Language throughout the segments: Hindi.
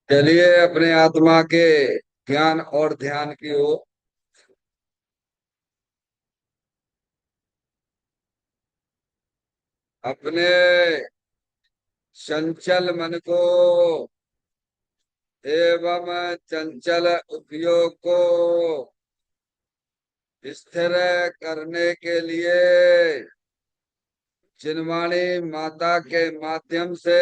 चलिए अपने आत्मा के ज्ञान और ध्यान की ओर। अपने चंचल मन को एवं चंचल उपयोग को स्थिर करने के लिए जिनवाणी माता के माध्यम से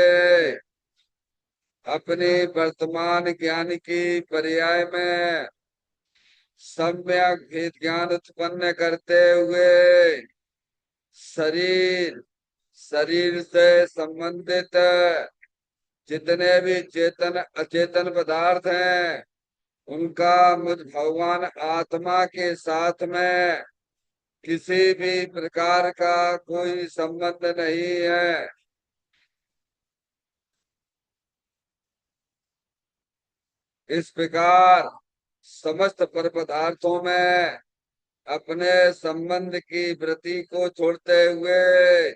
अपनी वर्तमान ज्ञान की पर्याय में सम्यक ज्ञान उत्पन्न करते हुए शरीर शरीर से संबंधित जितने भी चेतन अचेतन पदार्थ हैं उनका मुझ भगवान आत्मा के साथ में किसी भी प्रकार का कोई संबंध नहीं है। इस प्रकार समस्त पर पदार्थों में अपने संबंध की वृत्ति को छोड़ते हुए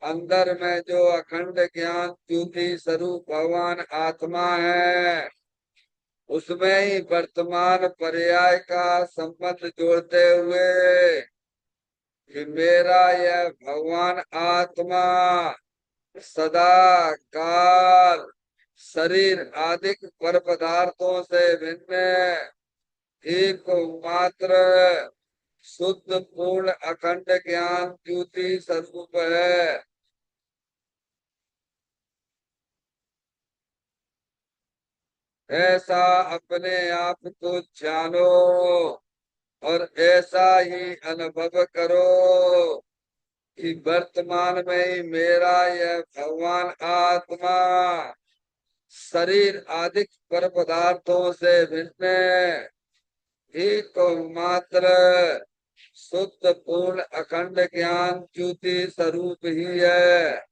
अंदर में जो अखंड ज्ञान ज्योति स्वरूप भगवान आत्मा है उसमें ही वर्तमान पर्याय का संबंध जोड़ते हुए कि मेरा यह भगवान आत्मा सदा काल शरीर आदि पर पदार्थों से भिन्न एक मात्र शुद्ध पूर्ण अखंड ज्ञान ज्योति स्वरूप है। ऐसा अपने आप को जानो और ऐसा ही अनुभव करो कि वर्तमान में ही मेरा यह भगवान आत्मा शरीर आदि पर पदार्थों से भिन्न एक मात्र शुद्ध पूर्ण अखंड ज्ञान ज्योति स्वरूप ही है।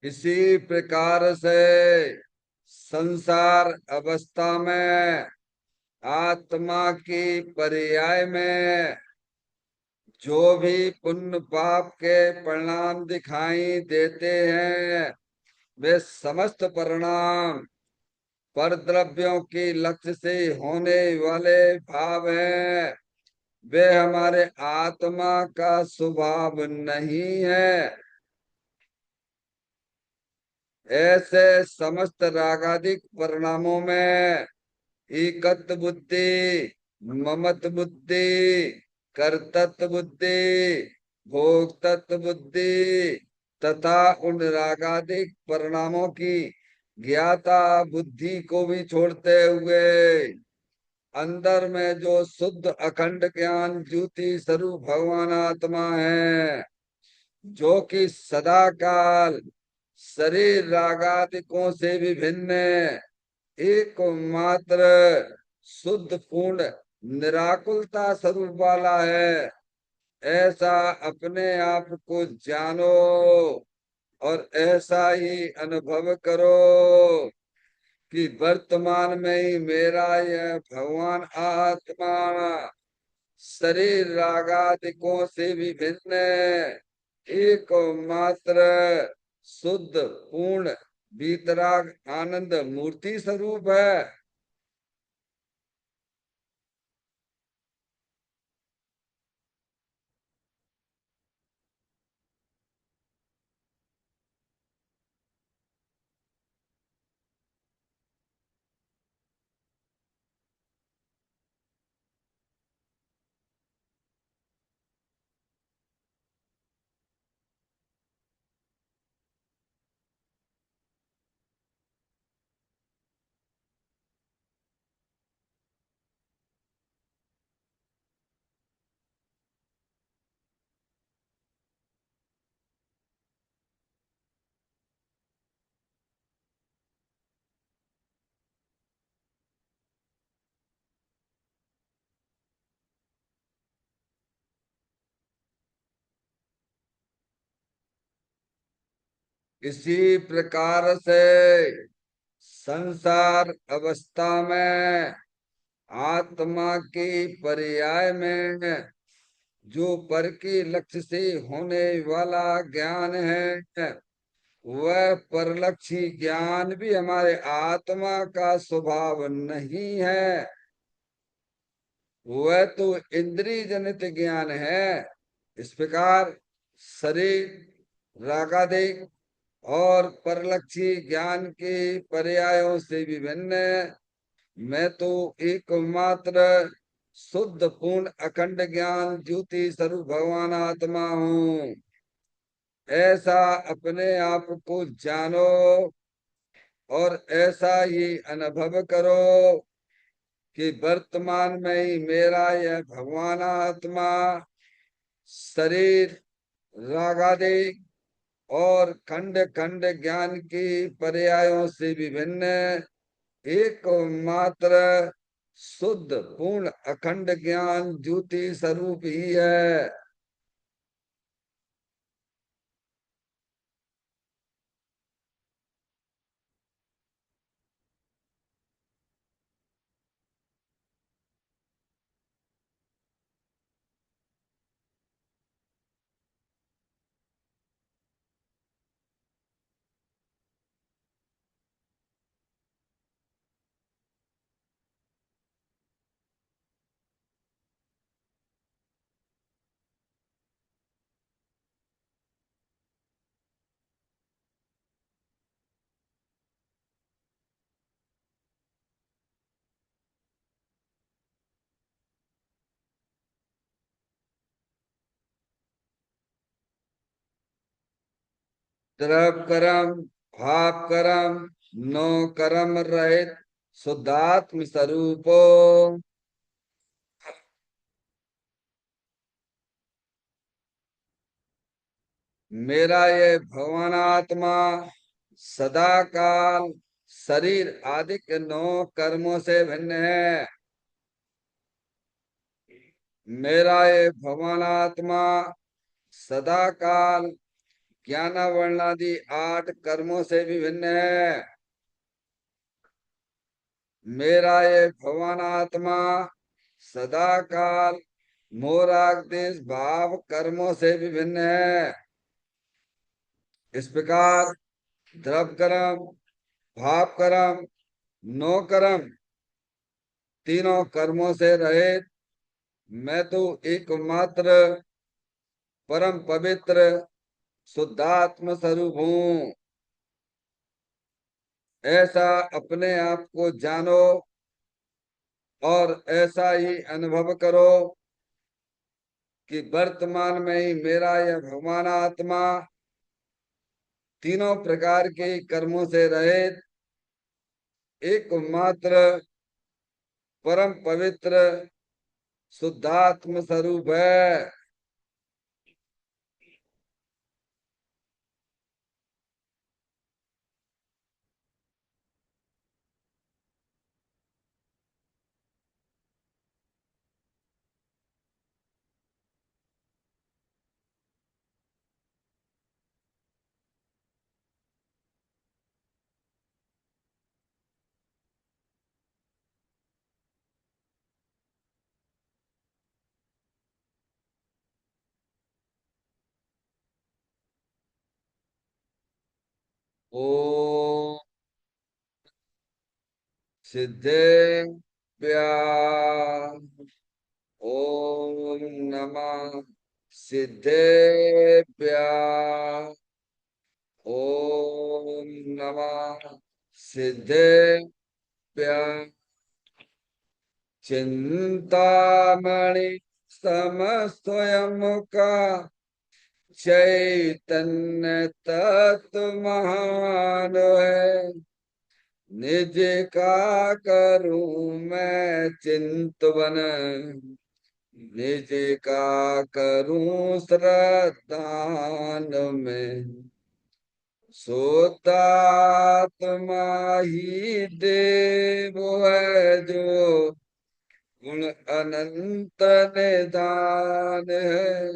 इसी प्रकार से संसार अवस्था में आत्मा की पर्याय में जो भी पुण्य पाप के परिणाम दिखाई देते हैं वे समस्त परिणाम पर द्रव्यों की लक्ष्य से होने वाले भाव हैं। वे हमारे आत्मा का स्वभाव नहीं है। ऐसे समस्त रागादिक परिणामों में एकत्व बुद्धि, ममत्व बुद्धि, कर्तृत्व बुद्धि, भोक्तृत्व बुद्धि तथा उन रागादिक परिणामों की ज्ञाता बुद्धि को भी छोड़ते हुए अंदर में जो शुद्ध अखंड ज्ञान ज्योति स्वरूप भगवान आत्मा है जो कि सदा काल शरीर रागादिकों से भी भिन्न एकमात्र शुद्ध पूर्ण निराकुलता स्वरूप वाला है। ऐसा अपने आप को जानो और ऐसा ही अनुभव करो कि वर्तमान में ही मेरा यह भगवान आत्मा शरीर रागादिकों से भी भिन्न एकमात्र शुद्ध पूर्ण वीतराग आनंद मूर्ति स्वरूप है। इसी प्रकार से संसार अवस्था में आत्मा की पर्याय में जो पर के लक्ष्य से होने वाला ज्ञान है, वह परलक्षी ज्ञान भी हमारे आत्मा का स्वभाव नहीं है। वह तो इंद्रिय जनित ज्ञान है। इस प्रकार शरीर रागादिक और परलक्षी ज्ञान के पर्यायों से विभिन्न मैं तो एकमात्र शुद्ध पूर्ण अखंड ज्ञान ज्योति स्वरूप भगवान आत्मा हूँ। ऐसा अपने आप को जानो और ऐसा ही अनुभव करो कि वर्तमान में ही मेरा यह भगवान आत्मा शरीर रागादि और खंड खंड ज्ञान की पर्यायों से विभिन्न एकमात्र शुद्ध पूर्ण अखंड ज्ञान ज्योति स्वरूप ही है। द्रव कर्म भाव कर्म नो कर्म रहित शुद्धात्म स्वरूपो मेरा ये भगवान आत्मा सदा काल शरीर आदि के नौ कर्मों से भिन्न है। मेरा ये भगवान आत्मा सदा काल ज्ञान वर्णादि 8 कर्मों से भी भिन्न है। मेरा ये भगवान आत्मा सदा काल मोराग देश भाव कर्मों से भी भिन्न है। इस प्रकार द्रव कर्म भाव कर्म नो कर्म तीनों कर्मों से रहित मैं तो एकमात्र परम पवित्र शुद्धात्म स्वरूप हूँ। ऐसा अपने आप को जानो और ऐसा ही अनुभव करो कि वर्तमान में ही मेरा यह भगवान आत्मा तीनों प्रकार के कर्मों से रहित एकमात्र परम पवित्र शुद्धात्म स्वरूप है। ओ सिद्धेभ्य ओम नमः सिद्धेभ्य ओम नमः सिद्धेभ्य चिंतामणि समस्वयं का चैतन्य तत्व महान है। निज का करूं मैं चिंतवन निज का करूं श्रद्धान में सोतात्मा ही देव है जो गुण अनंत निधान है।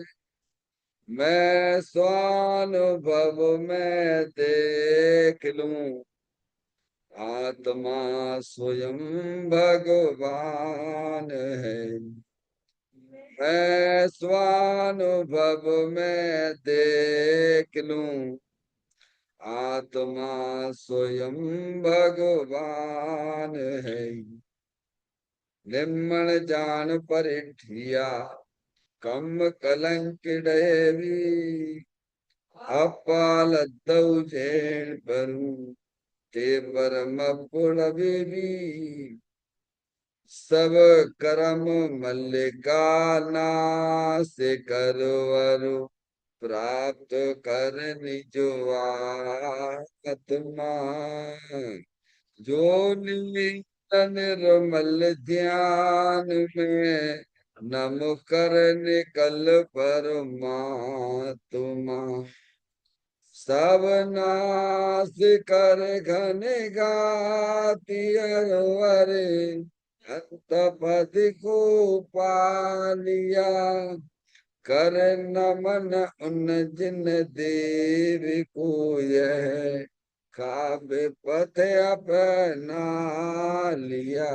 मैं स्वानुभव में देख लूं, आत्मा स्वयं भगवान है। मैं स्वानुभव में देख लूं, आत्मा स्वयं भगवान है। निम्न जान परिठिया, कम कलंक डेवी, अपाल दौजेण परू, ते परम पुण बेबी। सब करम मल्लिका नाश करवरु, प्राप्त कर निज आत्मा। जो निमित्त निर्मल ध्यान में, नम कर निकल परमात्मा। सब नाश कर घन गाति अरवरे, अंत पद को पालिया। कर नमन उन जिन देव को, यह काव्य पथ अपना लिया।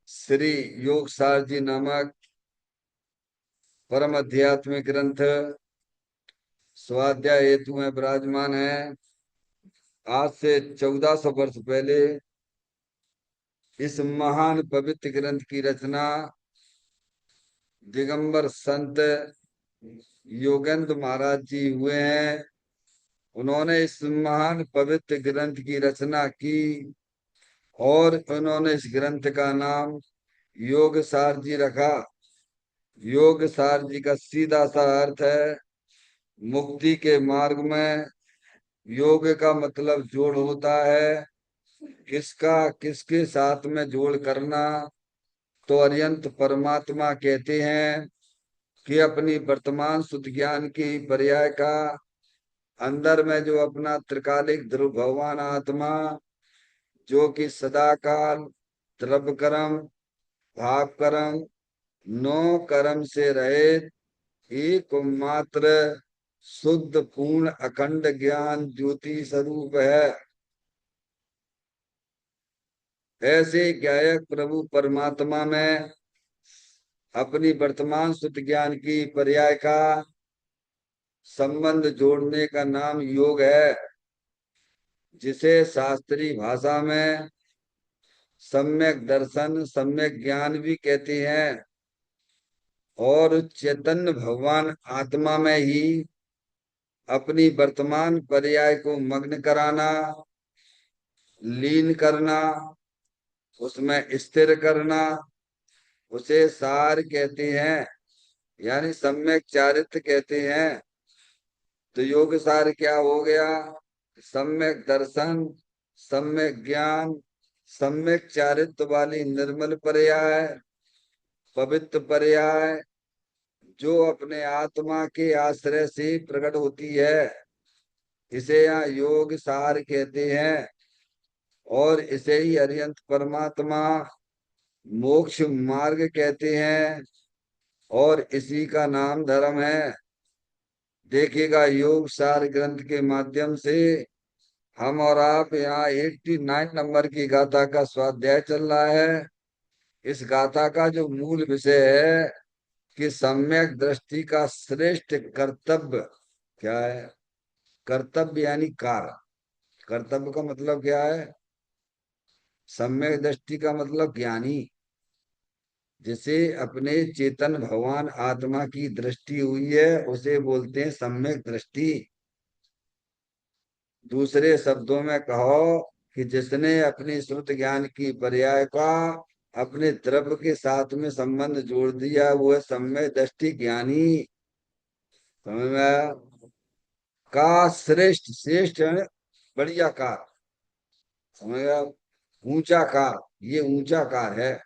श्री योगसार जी नामक परम आध्यात्मिक ग्रंथ स्वाध्याय हेतु में विराजमान है। आज से 1400 वर्ष पहले इस महान पवित्र ग्रंथ की रचना दिगंबर संत योगेंद्र महाराज जी हुए हैं। उन्होंने इस महान पवित्र ग्रंथ की रचना की और उन्होंने इस ग्रंथ का नाम योग सार जी रखा। योग सार जी का सीधा सा अर्थ है मुक्ति के मार्ग में। योग का मतलब जोड़ होता है, किसका किसके साथ में जोड़ करना। तो अरियंत परमात्मा कहते हैं कि अपनी वर्तमान शुद्ध ज्ञान की पर्याय का अंदर में जो अपना त्रिकालिक ध्रुव भगवान आत्मा, जो कि सदा काल द्रव्य कर्म भाव कर्म नो कर्म से रहित एक मात्र शुद्ध पूर्ण अखंड ज्ञान ज्योति स्वरूप है। ऐसे गायक प्रभु परमात्मा में अपनी वर्तमान शुद्ध ज्ञान की पर्याय का संबंध जोड़ने का नाम योग है, जिसे शास्त्रीय भाषा में सम्यक दर्शन सम्यक ज्ञान भी कहते हैं। और चैतन्य भगवान आत्मा में ही अपनी वर्तमान पर्याय को मग्न कराना, लीन करना, उसमें स्थिर करना, उसे सार कहते हैं, यानी सम्यक चारित्र कहते हैं। तो योग सार क्या हो गया? सम्यक दर्शन, सम्यक ज्ञान, सम्यक चारित्र वाली निर्मल पर्याय, पवित्र पर्याय, जो अपने आत्मा के आश्रय से प्रकट होती है, इसे यहाँ योग सार कहते हैं। और इसे ही अरिहंत परमात्मा मोक्ष मार्ग कहते हैं और इसी का नाम धर्म है। देखिएगा, योग सार ग्रंथ के माध्यम से हम और आप यहाँ 89 नंबर की गाथा का स्वाध्याय चल रहा है। इस गाथा का जो मूल विषय है कि सम्यक दृष्टि का श्रेष्ठ कर्तव्य क्या है। कर्तव्य यानी कार्य। कर्तव्य का मतलब क्या है? सम्यक दृष्टि का मतलब ज्ञानी, जिसे अपने चेतन भगवान आत्मा की दृष्टि हुई है, उसे बोलते हैं सम्यक दृष्टि। दूसरे शब्दों में कहो कि जिसने अपनी श्रुत ज्ञान की पर्याय का अपने द्रव्य के साथ में संबंध जोड़ दिया, वो है सम्यक दृष्टि ज्ञानी। समझ में आया? का श्रेष्ठ, श्रेष्ठ है बढ़िया कार, समझ गया? ऊंचा कार, ये ऊंचा कार है,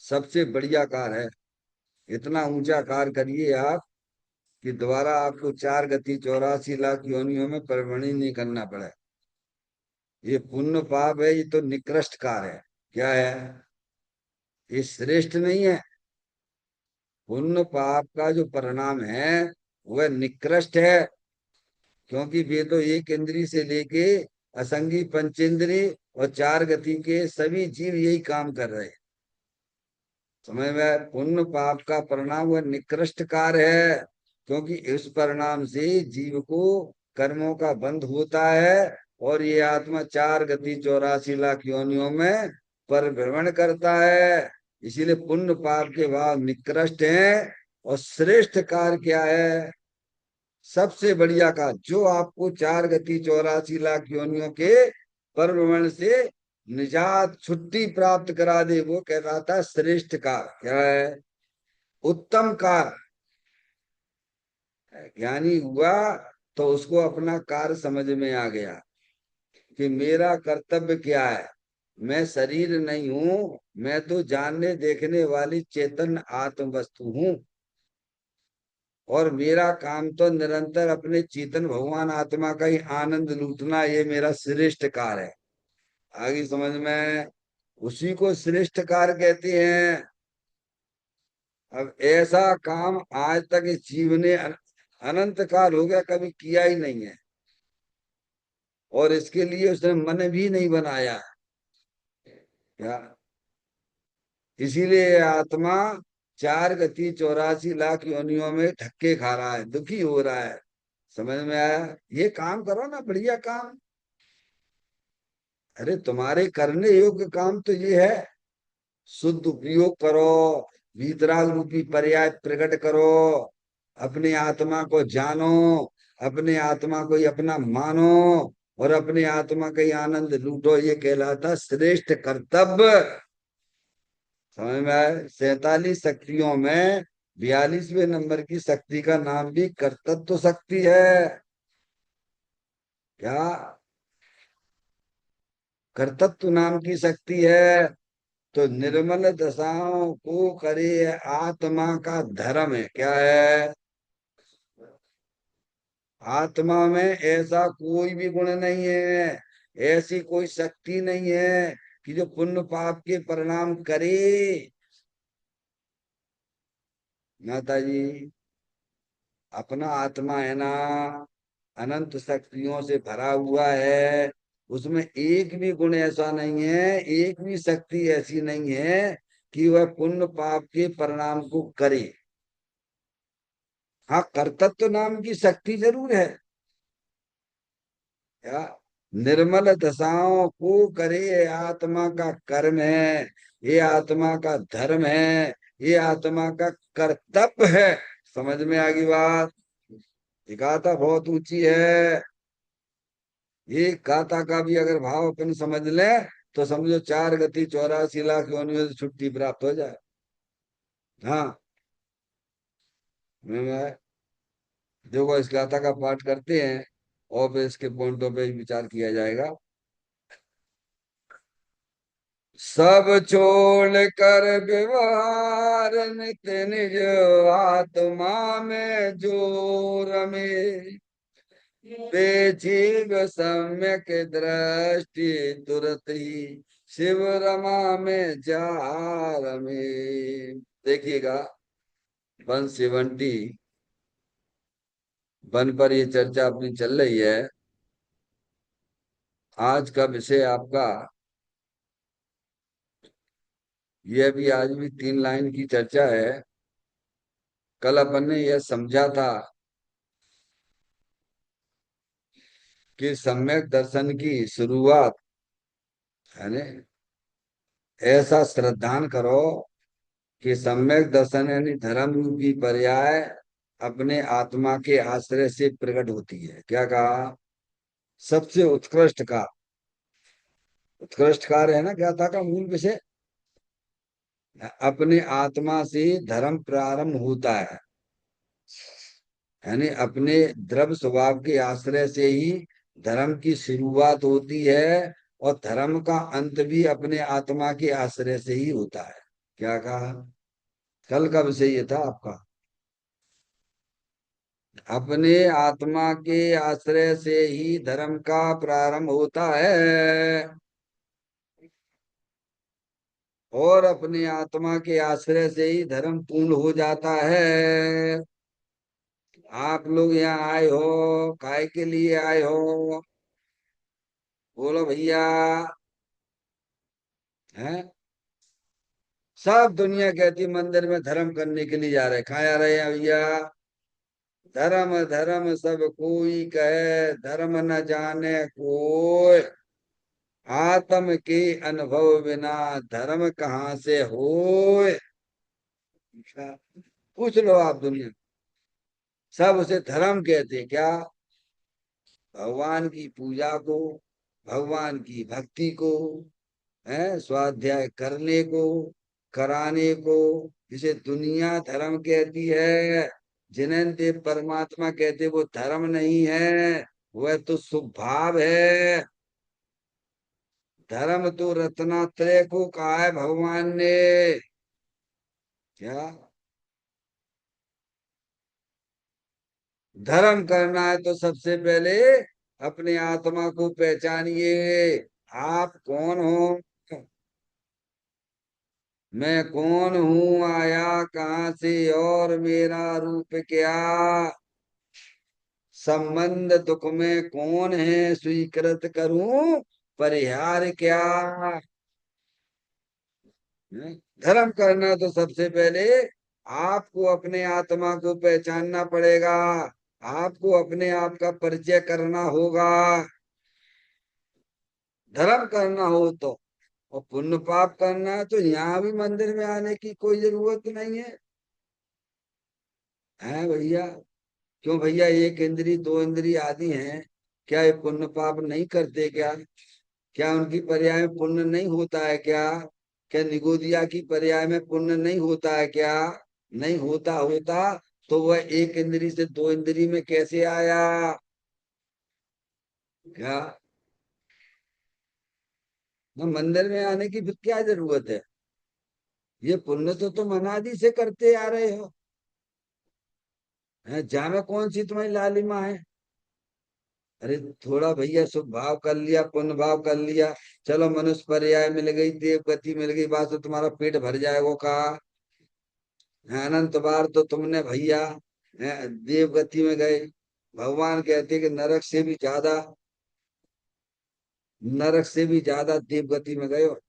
सबसे बढ़िया कार है। इतना ऊंचा कार करिए आप कि दोबारा आपको 4 गति 84 लाख योनियों में परिवर्तन नहीं करना पड़े। ये पुण्य पाप है, ये तो निकृष्ट कार्य है। क्या है? ये श्रेष्ठ नहीं है। पुण्य पाप का जो परिणाम है वह निकृष्ट है, क्योंकि वे तो एक इंद्री से लेके असंगी पंचेंद्री और चार गति के सभी जीव यही काम कर रहे हैं। समझ में? पुण्य पाप का परिणाम वह निकृष्ट कार्य है, क्योंकि इस परिणाम से जीव को कर्मों का बंध होता है और ये आत्मा चार गति 84 लाख योनियों में परिभ्रमण करता है। इसीलिए पुण्य पाप के भाव निकृष्ट हैं और श्रेष्ठ कार्य क्या है? सबसे बढ़िया कार्य जो आपको चार गति 84 लाख योनियों के परिभ्रमण से निजात छुट्टी प्राप्त करा दे, वो कहलाता है श्रेष्ठ कार्य। क्या है? उत्तम कार्य। ज्ञानी हुआ तो उसको अपना कार्य समझ में आ गया कि मेरा कर्तव्य क्या है। मैं शरीर नहीं हूं, मैं तो जानने देखने वाली चेतन आत्म वस्तु हूं, और मेरा काम तो निरंतर अपने चेतन भगवान आत्मा का ही आनंद लूटना, ये मेरा श्रेष्ठ कार्य है। आगे समझ में? उसी को श्रेष्ठ कार्य कहते हैं। अब ऐसा काम आज तक इस जीव ने अनंत काल हो गया कभी किया ही नहीं है, और इसके लिए उसने मन भी नहीं बनाया। क्या? इसीलिए ये आत्मा चार गति 84 लाख योनियों में धक्के खा रहा है, दुखी हो रहा है। समझ में आया? ये काम करो ना, बढ़िया काम। अरे तुम्हारे करने योग्य काम तो ये है, शुद्ध उपयोग करो, वीतराग रूपी पर्याय प्रकट करो, अपने आत्मा को जानो, अपने आत्मा को ही अपना मानो, और अपने आत्मा का ही आनंद लूटो। ये कहलाता श्रेष्ठ कर्तव्य। समझ में आए? 47 शक्तियों में 42वें नंबर की शक्ति का नाम भी कर्तव्य शक्ति है। क्या? कर्तव्य नाम की शक्ति है। तो निर्मल दशाओं को करे आत्मा का धर्म है। क्या है? आत्मा में ऐसा कोई भी गुण नहीं है, ऐसी कोई शक्ति नहीं है कि जो पुण्य पाप के परिणाम करे। माता जी, अपना आत्मा है ना, अनंत शक्तियों से भरा हुआ है। उसमें एक भी गुण ऐसा नहीं है, एक भी शक्ति ऐसी नहीं है कि वह पुण्य पाप के परिणाम को करे। हाँ, कर्तव्य नाम की शक्ति जरूर है। क्या? निर्मल दशाओं को करे आत्मा का कर्म है, ये आत्मा का धर्म है, ये आत्मा का कर्तव्य है। समझ में आ गई बात? ये गाथा बहुत ऊंची है। ये गाथा का भी अगर भाव अपन समझ ले तो समझो चार गति 84 लाख योनियों से छुट्टी प्राप्त हो जाए। हाँ, मैं देखो इस गाथा का पाठ करते हैं और फिर इसके पॉइंटों पे विचार किया जाएगा। सब छोड़ कर व्यवहार नित्य निज आत्मा में जो रमे, बेजीव सम्यक दृष्टि तुरत ही शिव रमा में जा रमे। देखिएगा, 170 वन पर ये चर्चा अपनी चल रही है। आज का विषय आपका ये भी, आज भी 3 लाइन की चर्चा है। कल अपन ने यह समझा था कि सम्यक दर्शन की शुरुआत है ने ऐसा श्रद्धान करो कि सम्यक दर्शन यानी धर्म रूपी पर्याय अपने आत्मा के आश्रय से प्रकट होती है। क्या कहा? सबसे उत्कृष्ट का, उत्कृष्ट कार्य है ना क्या था का मूल विषय, अपने आत्मा से धर्म प्रारंभ होता है, यानी अपने द्रव्य स्वभाव के आश्रय से ही धर्म की शुरुआत होती है, और धर्म का अंत भी अपने आत्मा के आश्रय से ही होता है। क्या कहा? कल का विषय ये था आपका। अपने आत्मा के आश्रय से ही धर्म का प्रारंभ होता है और अपने आत्मा के आश्रय से ही धर्म पूर्ण हो जाता है। आप लोग यहाँ आए हो, काय के लिए आए हो? बोलो भैया। हैं? सब दुनिया कहती मंदिर में धर्म करने के लिए जा रहे, कहाँ जा रहे हैं भैया? धर्म धर्म सब कोई कहे, धर्म न जाने कोई। आत्म के अनुभव बिना धर्म कहाँ से होए? पूछ लो आप दुनिया, सब उसे धर्म कहते हैं। क्या? भगवान की पूजा को, भगवान की भक्ति को, है स्वाध्याय करने को, कराने को, जिसे दुनिया धर्म कहती है। जिन्हें देव परमात्मा कहते वो धर्म नहीं है, वह तो स्वभाव है। धर्म तो रत्नात्रय को कहा है भगवान ने। क्या? धर्म करना है तो सबसे पहले अपने आत्मा को पहचानिए। आप कौन हो? मैं कौन हूँ, आया कहाँ से और मेरा रूप क्या? संबंध दुख में कौन है, स्वीकृत करूं परिहार क्या? धर्म करना तो सबसे पहले आपको अपने आत्मा को पहचानना पड़ेगा। आपको अपने आप का परिचय करना होगा, धर्म करना हो तो। और पुण्य पाप करना है तो यहाँ भी मंदिर में आने की कोई जरूरत नहीं है। है भैया? क्यों भैया, एक इंद्री दो इंद्री आदि हैं, क्या ये पुण्य पाप नहीं करते क्या? क्या उनकी पर्याय में पुण्य नहीं होता है क्या? क्या निगोदिया की पर्याय में पुण्य नहीं होता है क्या? नहीं होता होता तो वह एक इंद्री से दो इंद्री में कैसे आया? क्या? ना मंदिर में आने की फिर क्या जरूरत है? ये पुण्य तो तुम अनादि से करते आ रहे हो। हैं, जामे कौन सी तुम्हारी लालिमा है? अरे थोड़ा भैया शुभ भाव कर लिया, पुण्य भाव कर लिया, चलो मनुष्य पर्याय मिल गई, देव गति मिल गई, बात तो तुम्हारा पेट भर जाएगा कहा। अनंत बार तो तुमने भैया देव गति में गए। भगवान कहते कि नरक से भी ज्यादा देव गति में गए हो।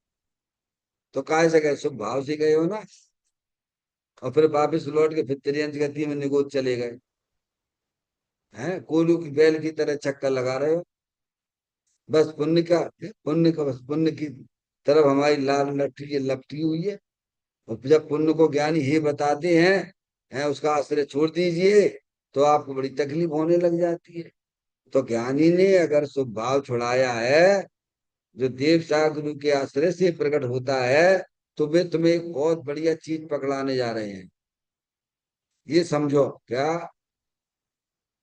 तो काय से गए? शुभ भाव से गए हो ना। और फिर वापिस लौट के फिर त्रियंच गति में निगोद चले गए। हैं, कोलू की बैल की तरह चक्कर लगा रहे हो। बस पुण्य का बस पुण्य की तरफ हमारी लाल लपटी लपटी हुई है। और जब पुण्य को ज्ञानी ही बताते हैं उसका आश्रय छोड़ दीजिए, तो आपको बड़ी तकलीफ होने लग जाती है। तो ज्ञानी ने अगर शुभ भाव छुड़ाया है, जो देव साधु के आश्रय से प्रकट होता है, तो वे तुम्हें एक बहुत बढ़िया चीज पकड़ाने जा रहे हैं। ये समझो क्या?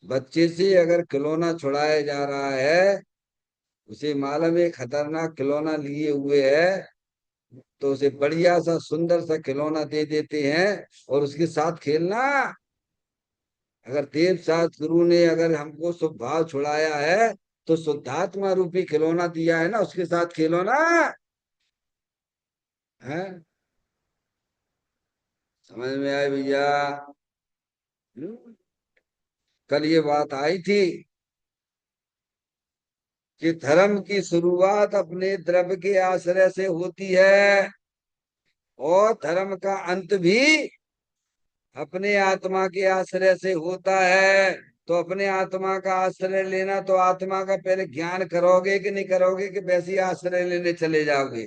बच्चे से अगर खिलौना छुड़ाया जा रहा है, उसे मालूम है खतरनाक खिलौना लिए हुए है, तो उसे बढ़िया सा सुंदर सा खिलौना दे देते हैं और उसके साथ खेलना। अगर देव शास्त्र गुरु ने अगर हमको शुभ भाव छुड़ाया है, तो शुद्धात्मा रूपी खिलौना दिया है ना, उसके साथ खेलो ना। है? समझ में आए भैया? हम्म? कल ये बात आई थी कि धर्म की शुरुआत अपने द्रव्य के आश्रय से होती है और धर्म का अंत भी अपने आत्मा के आश्रय से होता है। तो अपने आत्मा का आश्रय लेना, तो आत्मा का पहले ज्ञान करोगे कि नहीं करोगे, कि वैसे ही आश्रय लेने चले जाओगे?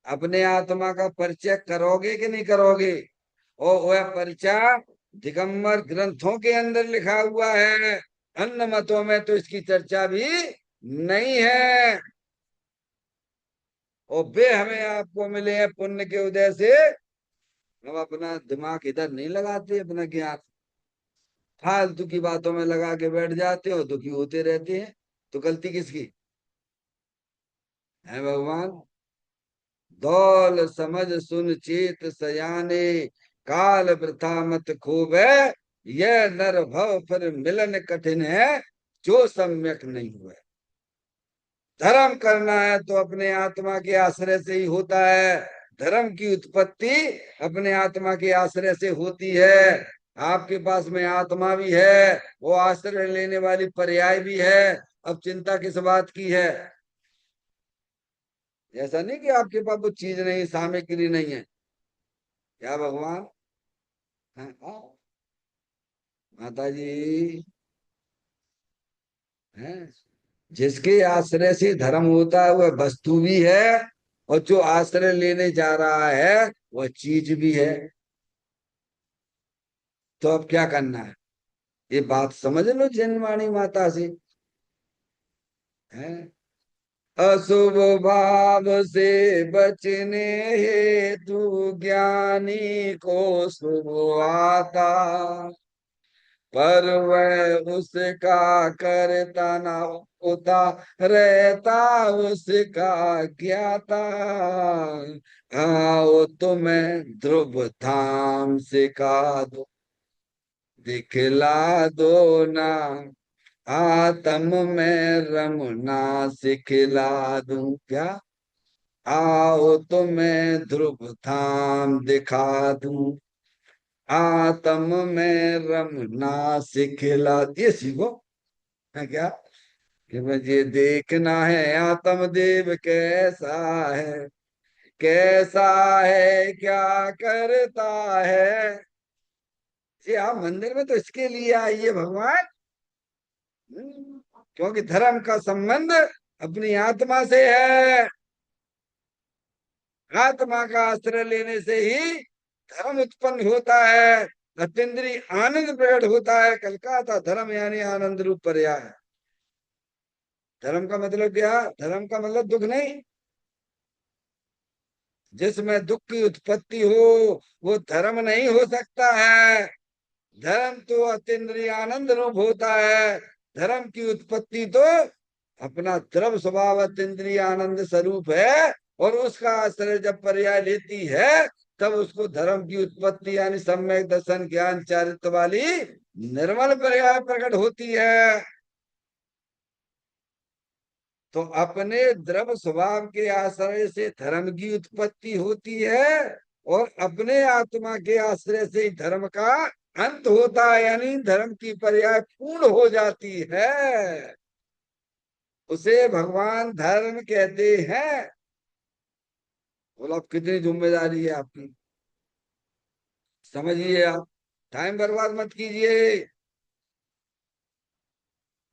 अपने आत्मा का परिचय करोगे कि नहीं करोगे? और वह परिचय दिगंबर ग्रंथों के अंदर लिखा हुआ है, अन्य मतों में तो इसकी चर्चा भी नहीं है। और वे हमें आपको मिले हैं पुण्य के उदय से। हम अपना दिमाग इधर नहीं लगाते, अपना ज्ञान फालतू की बातों में लगा के बैठ जाते हो, दुखी होते रहते हैं। तो गलती किसकी है? भगवान। दौल समझ सुन चेत सयाने, काल वृथा मत खोबे यह नर भव फिर मिलन कठिन है, जो सम्यक नहीं हुए। धर्म करना है तो अपने आत्मा के आश्रय से ही होता है। धर्म की उत्पत्ति अपने आत्मा के आश्रय से होती है। आपके पास में आत्मा भी है, वो आश्रय लेने वाली पर्याय भी है। अब चिंता किस बात की है? ऐसा नहीं कि आपके पास वो चीज नहीं, सामग्री नहीं है। क्या भगवान? हाँ, हाँ, माता जी है। जिसके आश्रय से धर्म होता है वह वस्तु भी है, और जो आश्रय लेने जा रहा है वह चीज भी है। तो अब क्या करना है? ये बात समझ लो जनवाणी माता से है। अशुभ भाव से बचने हेतु ज्ञानी को शुभ आता, पर वह उसका करता ना होता, रहता उसका ज्ञाता। आओ तुम्हें ध्रुव धाम सिखा दो, दिखला दो ना, आत्म में रमना सिखला दूं क्या? आओ तुम्हें ध्रुव धाम दिखा दूं, आत्म में रमना सिखला, ये सीखो है क्या? कि मुझे देखना है आत्म देव कैसा है, कैसा है, क्या करता है। जी आप मंदिर में तो इसके लिए आइए भगवान। क्योंकि धर्म का संबंध अपनी आत्मा से है। आत्मा का आश्रय लेने से ही धर्म उत्पन्न होता है, अतीन्द्रिय आनंद प्रकट होता है। कल का था धर्म यानी आनंद रूप पर्याय है। धर्म का मतलब क्या? धर्म का मतलब दुख नहीं। जिसमें दुख की उत्पत्ति हो वो धर्म नहीं हो सकता है। धर्म तो अतीन्द्रिय आनंद रूप होता है। धर्म की उत्पत्ति तो अपना द्रव स्वभाव अतीन्द्रिय आनंद स्वरूप है, और उसका आश्रय जब पर्याय लेती है तब उसको धर्म की उत्पत्ति यानी सम्यक दर्शन ज्ञान चारित्र वाली निर्मल पर्याय प्रकट होती है। तो अपने द्रव स्वभाव के आश्रय से धर्म की उत्पत्ति होती है, और अपने आत्मा के आश्रय से ही धर्म का अंत होता है, यानी धर्म की पर्याय पूर्ण हो जाती है। उसे भगवान धर्म कहते हैं। बोलो अब कितनी जिम्मेदारी है आपकी, समझिए आप। टाइम बर्बाद मत कीजिए।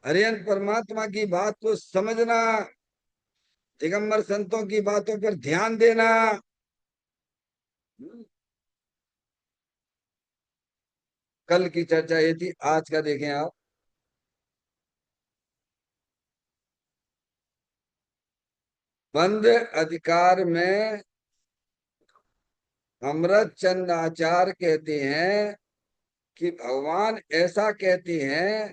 हरियन परमात्मा की बात को समझना, दिगंबर संतों की बातों पर ध्यान देना। कल की चर्चा ये थी, आज का देखें आप। बंद अधिकार में अमृत चंद आचार्य कहते हैं कि भगवान ऐसा कहते हैं,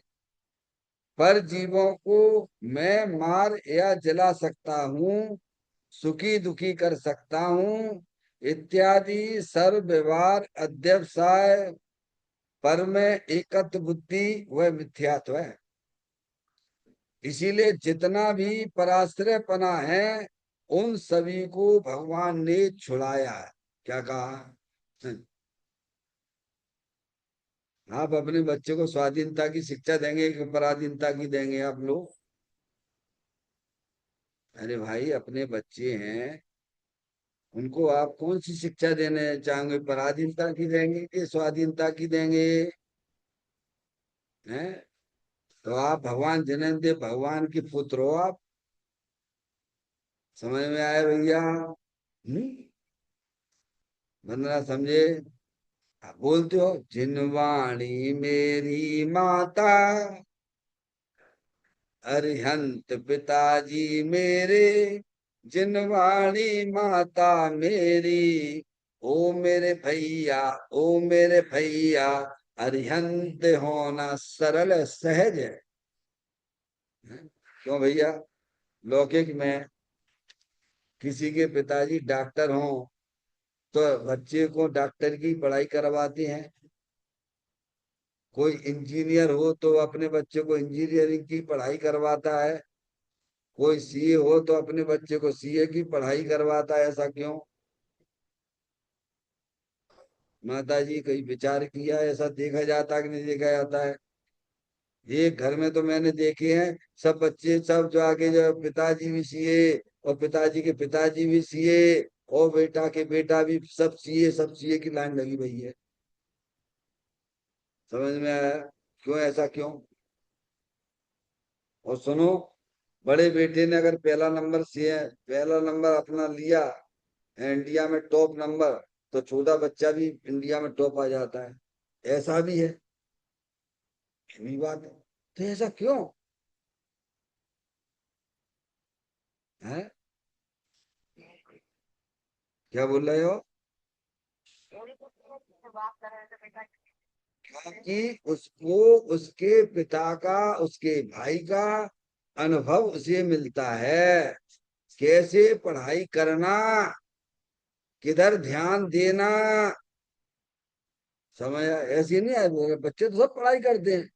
पर जीवों को मैं मार या जला सकता हूँ, सुखी दुखी कर सकता हूँ, इत्यादि सर्व व्यवहार अध्यवसाय पर में एकत्व बुद्धि वह मिथ्यात्व है। इसीलिए जितना भी पराश्रयपना है उन सभी को भगवान ने छुड़ाया है। क्या कहा? आप अपने बच्चे को स्वाधीनता की शिक्षा देंगे कि पराधीनता की देंगे आप लोग? अरे भाई अपने बच्चे हैं, उनको आप कौन सी शिक्षा देने चाहेंगे? पराधीनता की देंगे कि स्वाधीनता की देंगे? हैं? तो आप भगवान जन्मदेव भगवान के पुत्र हो आप। समझ में आया भैया? वंदना समझे? आप बोलते हो जिनवाणी मेरी माता, अरिहंत पिताजी मेरे, जिनवाणी माता मेरी, ओ मेरे भैया, ओ मेरे भैया, अरिहंत होना सरल सहज है। क्यों भैया? लौकिक में किसी के पिताजी डॉक्टर हों तो बच्चे को डॉक्टर की पढ़ाई करवाते हैं। कोई इंजीनियर हो तो अपने बच्चे को इंजीनियरिंग की पढ़ाई करवाता है, कोई सीए हो तो अपने बच्चे को सीए की पढ़ाई करवाता है। ऐसा क्यों? माता जी कहीं विचार किया, ऐसा देखा जाता कि नहीं देखा जाता है? एक घर में तो मैंने देखे हैं, सब बच्चे सब जो आगे जो पिताजी भी सीए और पिताजी के पिताजी भी सीए और बेटा के बेटा भी सब सीए, सब सीए की लाइन लगी हुई है। समझ में आया? क्यों, ऐसा क्यों? और सुनो, बड़े बेटे ने अगर पहला नंबर सीए पहला नंबर अपना लिया, इंडिया में टॉप नंबर, तो छोटा बच्चा भी इंडिया में टॉप आ जाता है। ऐसा भी है, ये भी बात है। तो ऐसा क्यों है? क्या बोल रहे हो? क्योंकि उसको उसके पिता का, उसके भाई का अनुभव उसे मिलता है, कैसे पढ़ाई करना, किधर ध्यान देना। समझ ऐसी नहीं है, बच्चे तो सब पढ़ाई करते हैं,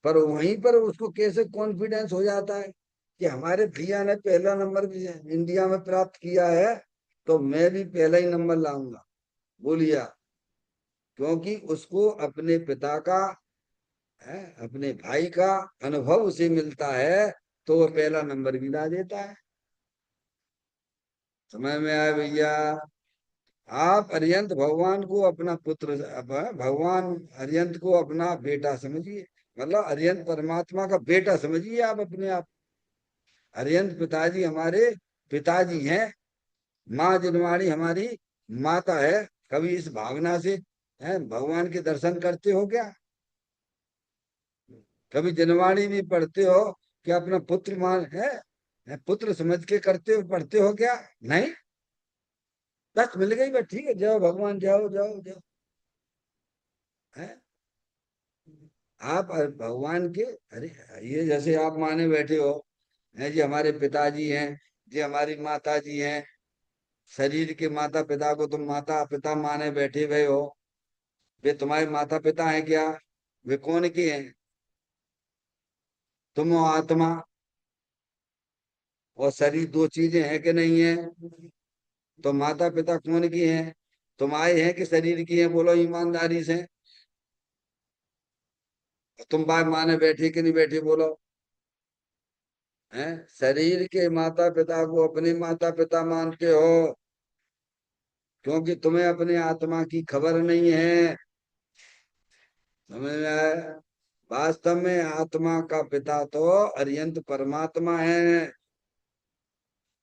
पर वहीं पर उसको कैसे कॉन्फिडेंस हो जाता है कि हमारे भैया ने पहला नंबर भी इंडिया में प्राप्त किया है, तो मैं भी पहला ही नंबर लाऊंगा। बोलिए। क्योंकि उसको अपने पिता का है, अपने भाई का अनुभव उसे मिलता है, तो वो पहला नंबर भी ला देता है। समझ में आया भैया? आप अरिहंत भगवान को अपना पुत्र, भगवान अरिहंत को अपना बेटा समझिए, मतलब अरिहंत परमात्मा का बेटा समझिए आप अपने आप। अरिहंत पिताजी हमारे पिताजी हैं, माँ जिनवाणी हमारी माता है। कभी इस भावना से है भगवान के दर्शन करते हो क्या? कभी जनवाणी भी पढ़ते हो कि अपना पुत्र मान है पुत्र समझ के करते हो, पढ़ते हो क्या? नहीं। बस मिल गई, बस ठीक है, जाओ भगवान, जाओ जाओ जाओ। है आप भगवान के, अरे ये जैसे आप माने बैठे हो, है जी हमारे पिताजी हैं, जी हमारी माता जी हैं, शरीर के माता पिता को तुम माता पिता माने बैठे हुए हो। वे तुम्हारे माता पिता हैं क्या? वे कौन के हैं? तुम हो आत्मा और शरीर, दो चीजें हैं कि नहीं है? तो माता पिता कौन की हैं? तुम आए हैं कि शरीर की हैं? बोलो ईमानदारी से। तुम बाप माने बैठे कि नहीं बैठे, बोलो। हैं, शरीर के माता पिता को अपने माता पिता मानते हो, क्योंकि तुम्हें अपने आत्मा की खबर नहीं है। समझ में आया? वास्तव में आत्मा का पिता तो अरियंत परमात्मा है।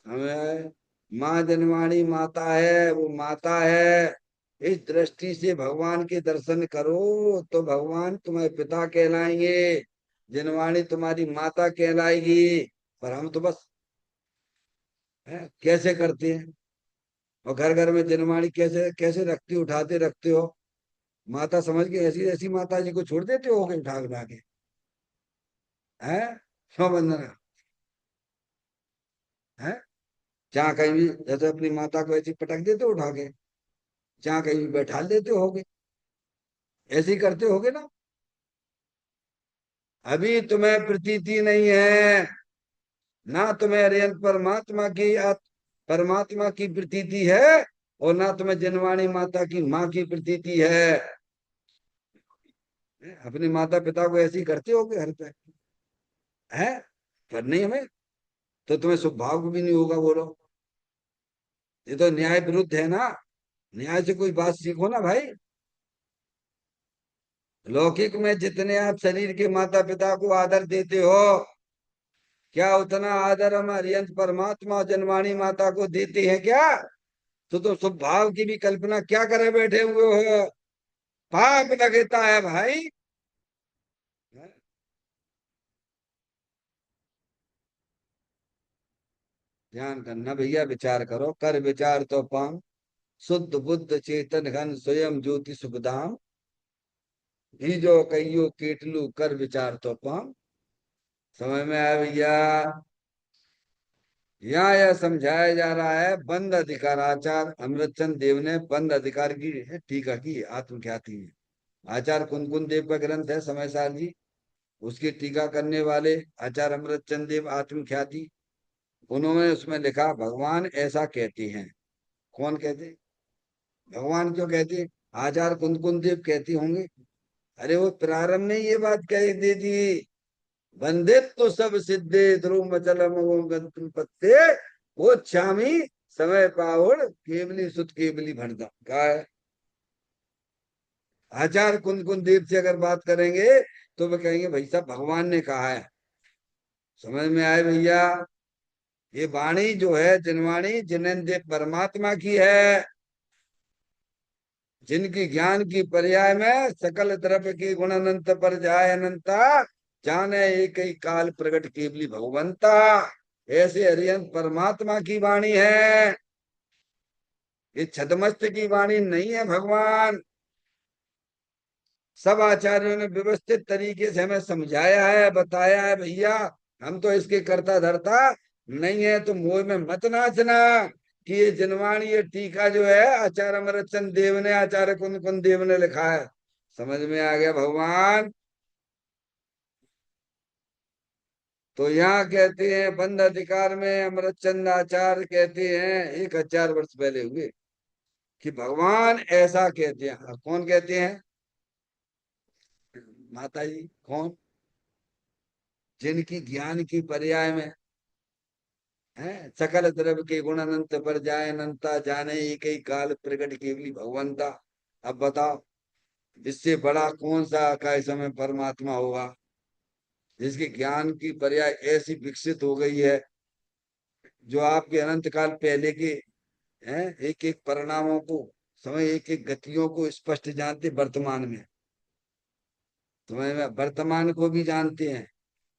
हमें माँ जनवाणी माता है, वो माता है। इस दृष्टि से भगवान के दर्शन करो तो भगवान तुम्हारे पिता कहलाएंगे, जनवाणी तुम्हारी माता कहलाएगी। पर हम तो बस कैसे करते हैं, और घर घर में जनवाणी कैसे कैसे रखते उठाते रखते हो, माता समझ के ऐसी ऐसी माता जी को छोड़ देते हो उठा उठा के। है क्यों बंधना है? जहाँ कहीं भी जैसे अपनी माता को ऐसी पटक देते हो उठा के, जहाँ कहीं भी बैठा देते होगे, ऐसे ही करते होगे ना? अभी तुम्हें प्रतीति नहीं है, ना तुम्हें अरियंत परमात्मा की परमात्मा की प्रतीति है, और ना तुम्हें जनवाणी माता की माँ की प्रतीति है। अपने माता पिता को ऐसे ही करते होगे हर पे, है? पर नहीं हमें, तो तुम्हें सौभाग्य भी नहीं होगा, बोलो। ये तो न्याय विरुद्ध है ना। न्याय से कोई बात सीखो ना भाई। लौकिक में जितने आप शरीर के माता पिता को आदर देते हो, क्या उतना आदर हम अरियंत परमात्मा और जनवाणी माता को देते हैं क्या? तो तुम स्वभाव की भी कल्पना क्या करे बैठे हुए हो? पाप लगता है भाई। ध्यान करना भैया, विचार करो, कर विचार तो पाम, शुद्ध बुद्ध चेतन घन स्वयं ज्योति सुखधाम, ही जो कहियो केटलू कर विचार तो पाम। समझ में आया भैया? यहाँ यह समझाया जा रहा है बंद अधिकाराचार, अमृतचंद देव ने बंद अधिकार की टीका की आत्मख्याति में। आचार्य कुंदकुन देव का ग्रंथ है समय सार जी, उसकी टीका करने वाले आचार्य अमृतचंद देव आत्मख्याति, उन्होंने उसमें लिखा भगवान ऐसा कहते हैं। कौन कहते हैं? भगवान क्यों कहते हैं? आचार्य कुंदकुन देव कहते होंगे। अरे वो प्रारंभ में ये बात कह दी थी, वंदित तो सब सिद्धे ध्रुव मचलम गंतुम पत्ते, वो छामी समय पावड़ केवली सुत केवली भरदा का है। आचार्य कुंदकुन देव से अगर बात करेंगे तो वे कहेंगे भाई साहब भगवान ने कहा है। समझ में आए भैया? ये वाणी जो है जिनवाणी जिनेन्द्र परमात्मा की है, जिनकी ज्ञान की पर्याय में सकल द्रव्य की गुण अनंत पर जाए अनंता, जाने एक ही काल प्रकट केवली भगवंता। ऐसे हरियंत परमात्मा की वाणी है, ये छदमस्त की वाणी नहीं है भगवान। सब आचार्यों ने व्यवस्थित तरीके से हमें समझाया है, बताया है भैया। हम तो इसके कर्ता धर्ता नहीं है, तो मोह में मत नाचना कि ये जिनवाणी ये टीका जो है आचार्य अमरचंद देव ने, आचार्य कुंद कुंद देव ने लिखा है। समझ में आ गया भगवान? तो यहाँ कहते हैं बंद अधिकार में अमरचंद आचार्य कहते हैं 1000 वर्ष पहले हुए कि भगवान ऐसा कहते हैं। कौन कहते हैं? माता जी कौन? जिनकी ज्ञान की पर्याय में है सकल द्रव्य के गुण अनंत पर जाए अनंता, जाने एक ही काल प्रकट केवली भगवंता। अब बताओ इससे बड़ा कौन सा काय समय परमात्मा होगा, जिसके ज्ञान की पर्याय ऐसी विकसित हो गई है, जो आपके अनंत काल पहले के हैं एक एक परिणामों को, समय एक एक गतियों को स्पष्ट जानते वर्तमान में। समय में वर्तमान को भी जानते हैं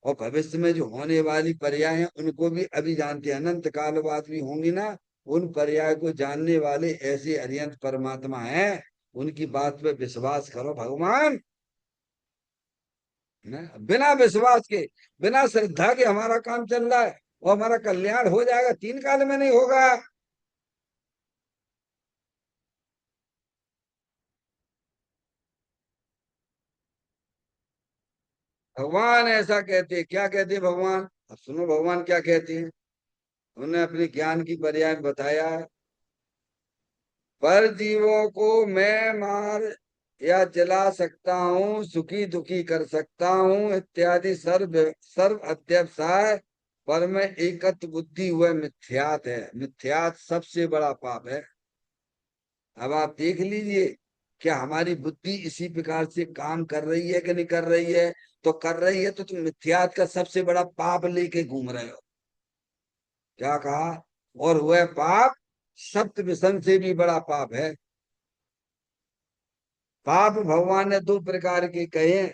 और भविष्य में जो होने वाली पर्याय हैं उनको भी अभी जानते हैं, अनंत काल बाद भी होंगी ना। उन पर्याय को जानने वाले ऐसे अरियंत परमात्मा हैं, उनकी बात पे विश्वास करो भगवान। ना बिना विश्वास के, बिना श्रद्धा के हमारा काम चल रहा है और हमारा कल्याण हो जाएगा 3 काल में नहीं होगा। भगवान ऐसा कहते हैं। क्या कहते हैं भगवान? अब सुनो भगवान क्या कहते हैं। उन्होंने अपने ज्ञान की पर्याय में बताया है, पर जीवों को मैं मार या जला सकता हूँ, सुखी दुखी कर सकता हूँ इत्यादि सर्व सर्व अध्यवसाय, पर मैं एकत्व बुद्धि हुए मिथ्यात है। मिथ्यात सबसे बड़ा पाप है। अब आप देख लीजिए, क्या हमारी बुद्धि इसी प्रकार से काम कर रही है कि नहीं कर रही है? तो कर रही है तो तुम मिथ्यात का सबसे बड़ा पाप लेके घूम रहे हो। क्या कहा? और वह पाप सप्त व्यसन से भी बड़ा पाप है। पाप भगवान ने 2 प्रकार के कहे हैं,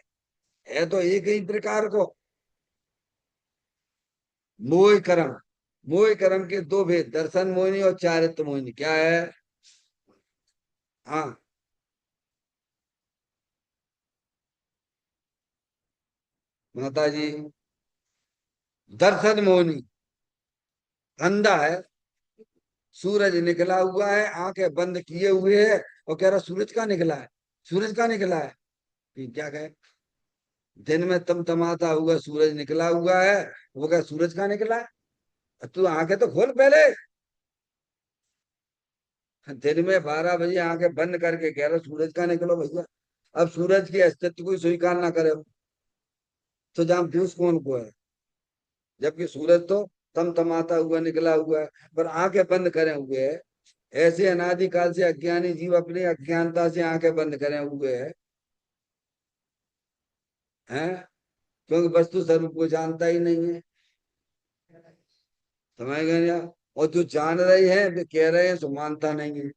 है तो एक ही प्रकार को, मोह कर्म। मोह कर्म के 2 भेद, दर्शन मोहिनी और चारित्र मोहिनी। क्या है? हाँ माता जी, दर्शन मोहिनी अंधा है, सूरज निकला हुआ है, आंखें बंद किए हुए है और कह रहा सूरज का निकला है, सूरज का निकला है। ये क्या कहे? दिन में तमतमाता हुआ सूरज निकला हुआ है, वो क्या सूरज का निकला है? तू आंखें तो खोल पहले। दिन में 12 बजे आंखें बंद करके कह रहा सूरज का निकलो भैया। अब सूरज के अस्तित्व को स्वीकार ना करे तो जाम दूस कौन को है? जबकि सूरज तो तमतमाता हुआ निकला हुआ है, पर आंखें बंद करे हुए है। ऐसे अनादिकाल से अज्ञानी जीव अपनी अज्ञानता से आंखें बंद करे हुए है, हैं? क्योंकि वस्तु स्वरूप को जानता ही नहीं है। समझ गए क्या? और जो जान रहे हैं वे कह रहे हैं सो मानता नहीं है।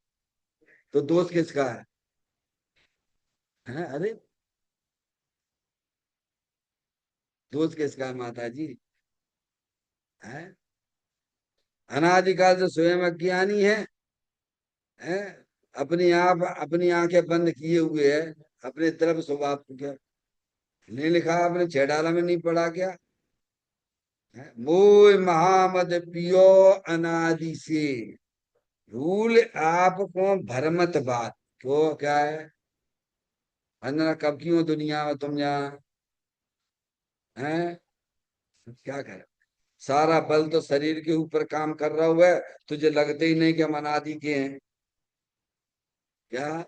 तो दोष किसका है? हैं? अरे दोष किसका है माता जी? हैं? अनादिकाल से स्वयं अज्ञानी है, हैं? अपनी आप अपनी आंखें बंद किए हुए है, अपने तरफ स्वभाव को। क्या नहीं लिखा आपने 6 डाला में नहीं पढ़ा क्या? मोह महामद पियो अनादि से, भूल आपको भरमत बात। क्यों क्या है? अंजना कब की हो दुनिया में तुम यहाँ हैं? क्या कर, सारा बल तो शरीर के ऊपर काम कर रहा हुआ है, तुझे लगते ही नहीं कि हम अनादि के हैं क्या?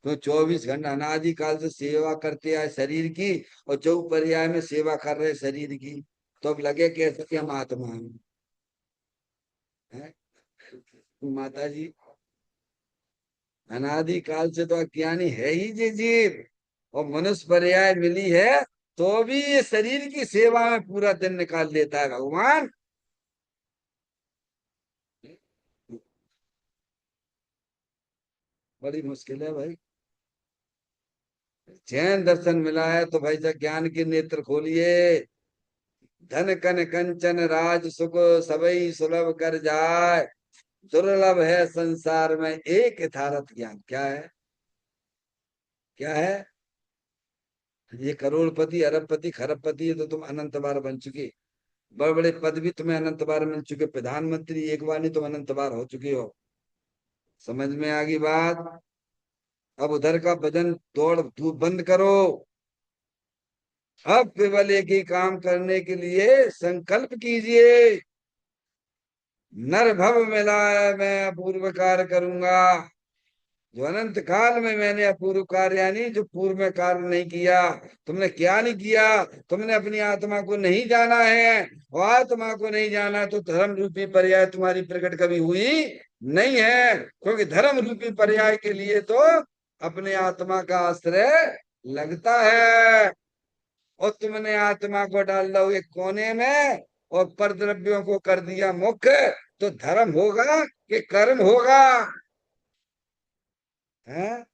तो 24 घंटा अनादि काल से सेवा करते आए शरीर की, और चौपर्याय में सेवा कर रहे शरीर की, तो अब लगे कैसे कि हम आत्मा हैं? माता जी, अनादि काल से तो अज्ञानी है ही जी जीव, और मनुष्य पर्याय मिली है, तो भी ये शरीर की सेवा में पूरा दिन निकाल लेता है भगवान। बड़ी मुश्किल है भाई। चैन दर्शन मिला है तो भाई साहब ज्ञान के नेत्र खोलिए। धन कन कंचन राज सुख सबई सुलभ कर जाए, दुर्लभ है संसार में एक यथार्थ ज्ञान। क्या है? क्या है? ये करोड़पति अरबपति खरबपति, ये तो तुम अनंत बार बन चुके। बड़े बड़े पद भी तुम्हें अनंत बार मिल चुके, प्रधानमंत्री एक बार नहीं, तुम अनंत बार हो चुके हो। समझ में आ गई बात? अब उधर का भजन दौड़ धूप बंद करो। अब केवल एक ही काम करने के लिए संकल्प कीजिए। नर भव मिला है, मैं अपूर्व कार्य करूंगा। जो अनंत काल में मैंने अपूर्व कार्य, यानी जो पूर्व में कार्य नहीं किया। तुमने क्या नहीं किया? तुमने अपनी आत्मा को नहीं जाना है, और आत्मा को नहीं जाना तो धर्म रूपी पर्याय तुम्हारी प्रकट कभी हुई नहीं है, क्योंकि धर्म रूपी पर्याय के लिए तो अपने आत्मा का आश्रय लगता है। और तुमने आत्मा को डाल दो एक कोने में, और परद्रव्यों को कर दिया मुख्य, तो धर्म होगा कि कर्म होगा? है?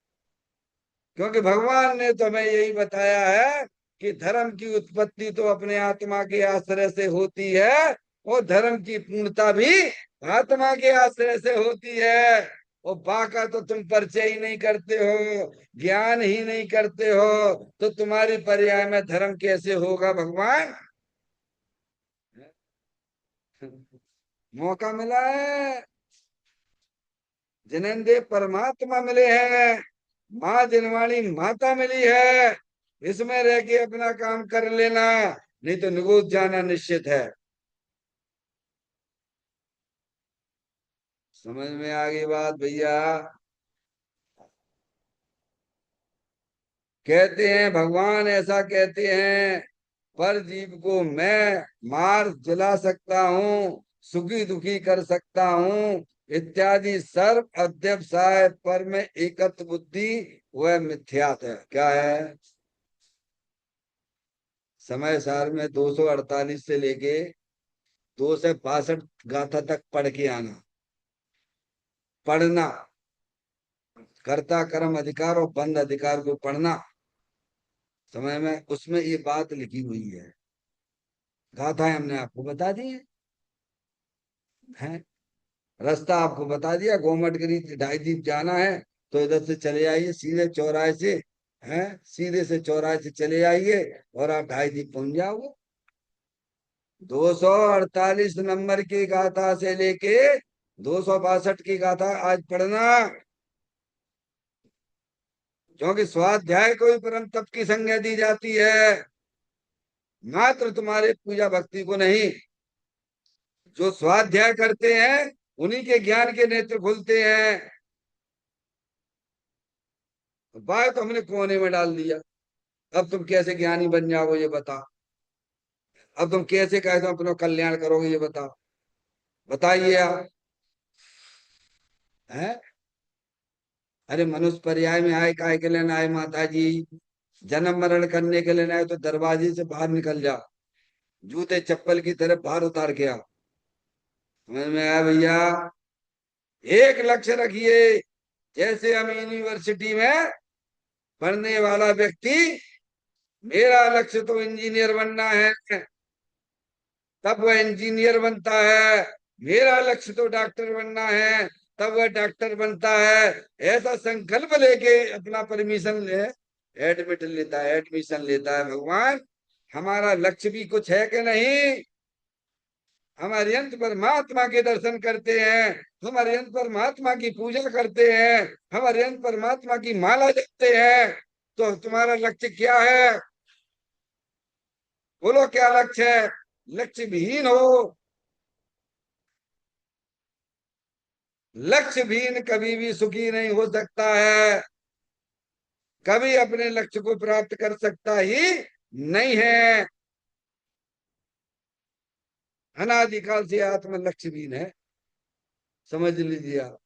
क्योंकि भगवान ने तो हमें यही बताया है कि धर्म की उत्पत्ति तो अपने आत्मा के आश्रय से होती है, और धर्म की पूर्णता भी आत्मा के आश्रय से होती है। और बाका तो तुम परिचय ही नहीं करते हो, ज्ञान ही नहीं करते हो, तो तुम्हारी पर्याय में धर्म कैसे होगा भगवान? मौका मिला है, जिनेंद्र परमात्मा मिले हैं, माँ जिनवाणी माता मिली है, इसमें रह के अपना काम कर लेना, नहीं तो निगोद जाना निश्चित है। समझ में आ गई बात भैया? कहते हैं भगवान ऐसा कहते हैं, पर जीव को मैं मार जला सकता हूँ, सुखी दुखी कर सकता हूँ, इत्यादि सर्व अध्यवसाय पर में एकत्व बुद्धि वह मिथ्यात है। क्या है? समय सार में 248 से लेके 262 गाथा तक पढ़ के आना। पढ़ना, कर्ता कर्म अधिकार और बंद अधिकार को पढ़ना। समय में उसमें ये बात लिखी हुई है, गाथाएं हमने आपको बता दी है। रास्ता आपको बता दिया, गोमट गिरी ढाई दीप जाना है, तो इधर से चले आइए सीधे चौराहे से, हैं सीधे से चौराहे से चले आइए, और आप ढाई दीप पहुंच जाओगे। 248 नंबर की गाथा से लेके 262 की गाथा आज पढ़ना, क्योंकि स्वाध्याय को ही परम तप की संज्ञा दी जाती है, मात्र तुम्हारे पूजा भक्ति को नहीं। जो स्वाध्याय करते हैं उन्हीं के ज्ञान के नेत्र खुलते हैं। बात हमने कोने में डाल दिया। अब तुम कैसे ज्ञानी बन जाओगे ये बताओ? अब तुम कैसे कैसे अपना कल्याण करोगे ये बताओ? बताइए आप। हैं? अरे मनुष्य पर्याय में आए काहे के लिए आए माता जी? जन्म मरण करने के लिए आए तो दरवाजे से बाहर निकल जाओ, जूते चप्पल की तरफ बाहर उतार के आओ। समझ में आया भैया? एक लक्ष्य रखिए। जैसे हम यूनिवर्सिटी में पढ़ने वाला व्यक्ति, मेरा लक्ष्य तो इंजीनियर बनना है, तब वह इंजीनियर बनता है। मेरा लक्ष्य तो डॉक्टर बनना है, तब वह डॉक्टर बनता है। ऐसा संकल्प लेके अपना परमिशन ले, एडमिट लेता है, एडमिशन लेता है भगवान। हमारा लक्ष्य भी कुछ है कि नहीं? हमारे अंत परमात्मा के दर्शन करते हैं, हमारे अंत परमात्मा की पूजा करते हैं, हमारे अंत परमात्मा की माला जपते हैं, तो तुम्हारा लक्ष्य क्या है? बोलो क्या लक्ष्य है? लक्ष्य विहीन हो, लक्ष्य विहीन कभी भी सुखी नहीं हो सकता है, कभी अपने लक्ष्य को प्राप्त कर सकता ही नहीं है। अनादिकाल से आत्मा लक्ष्य विहीन है, समझ लीजिए आप।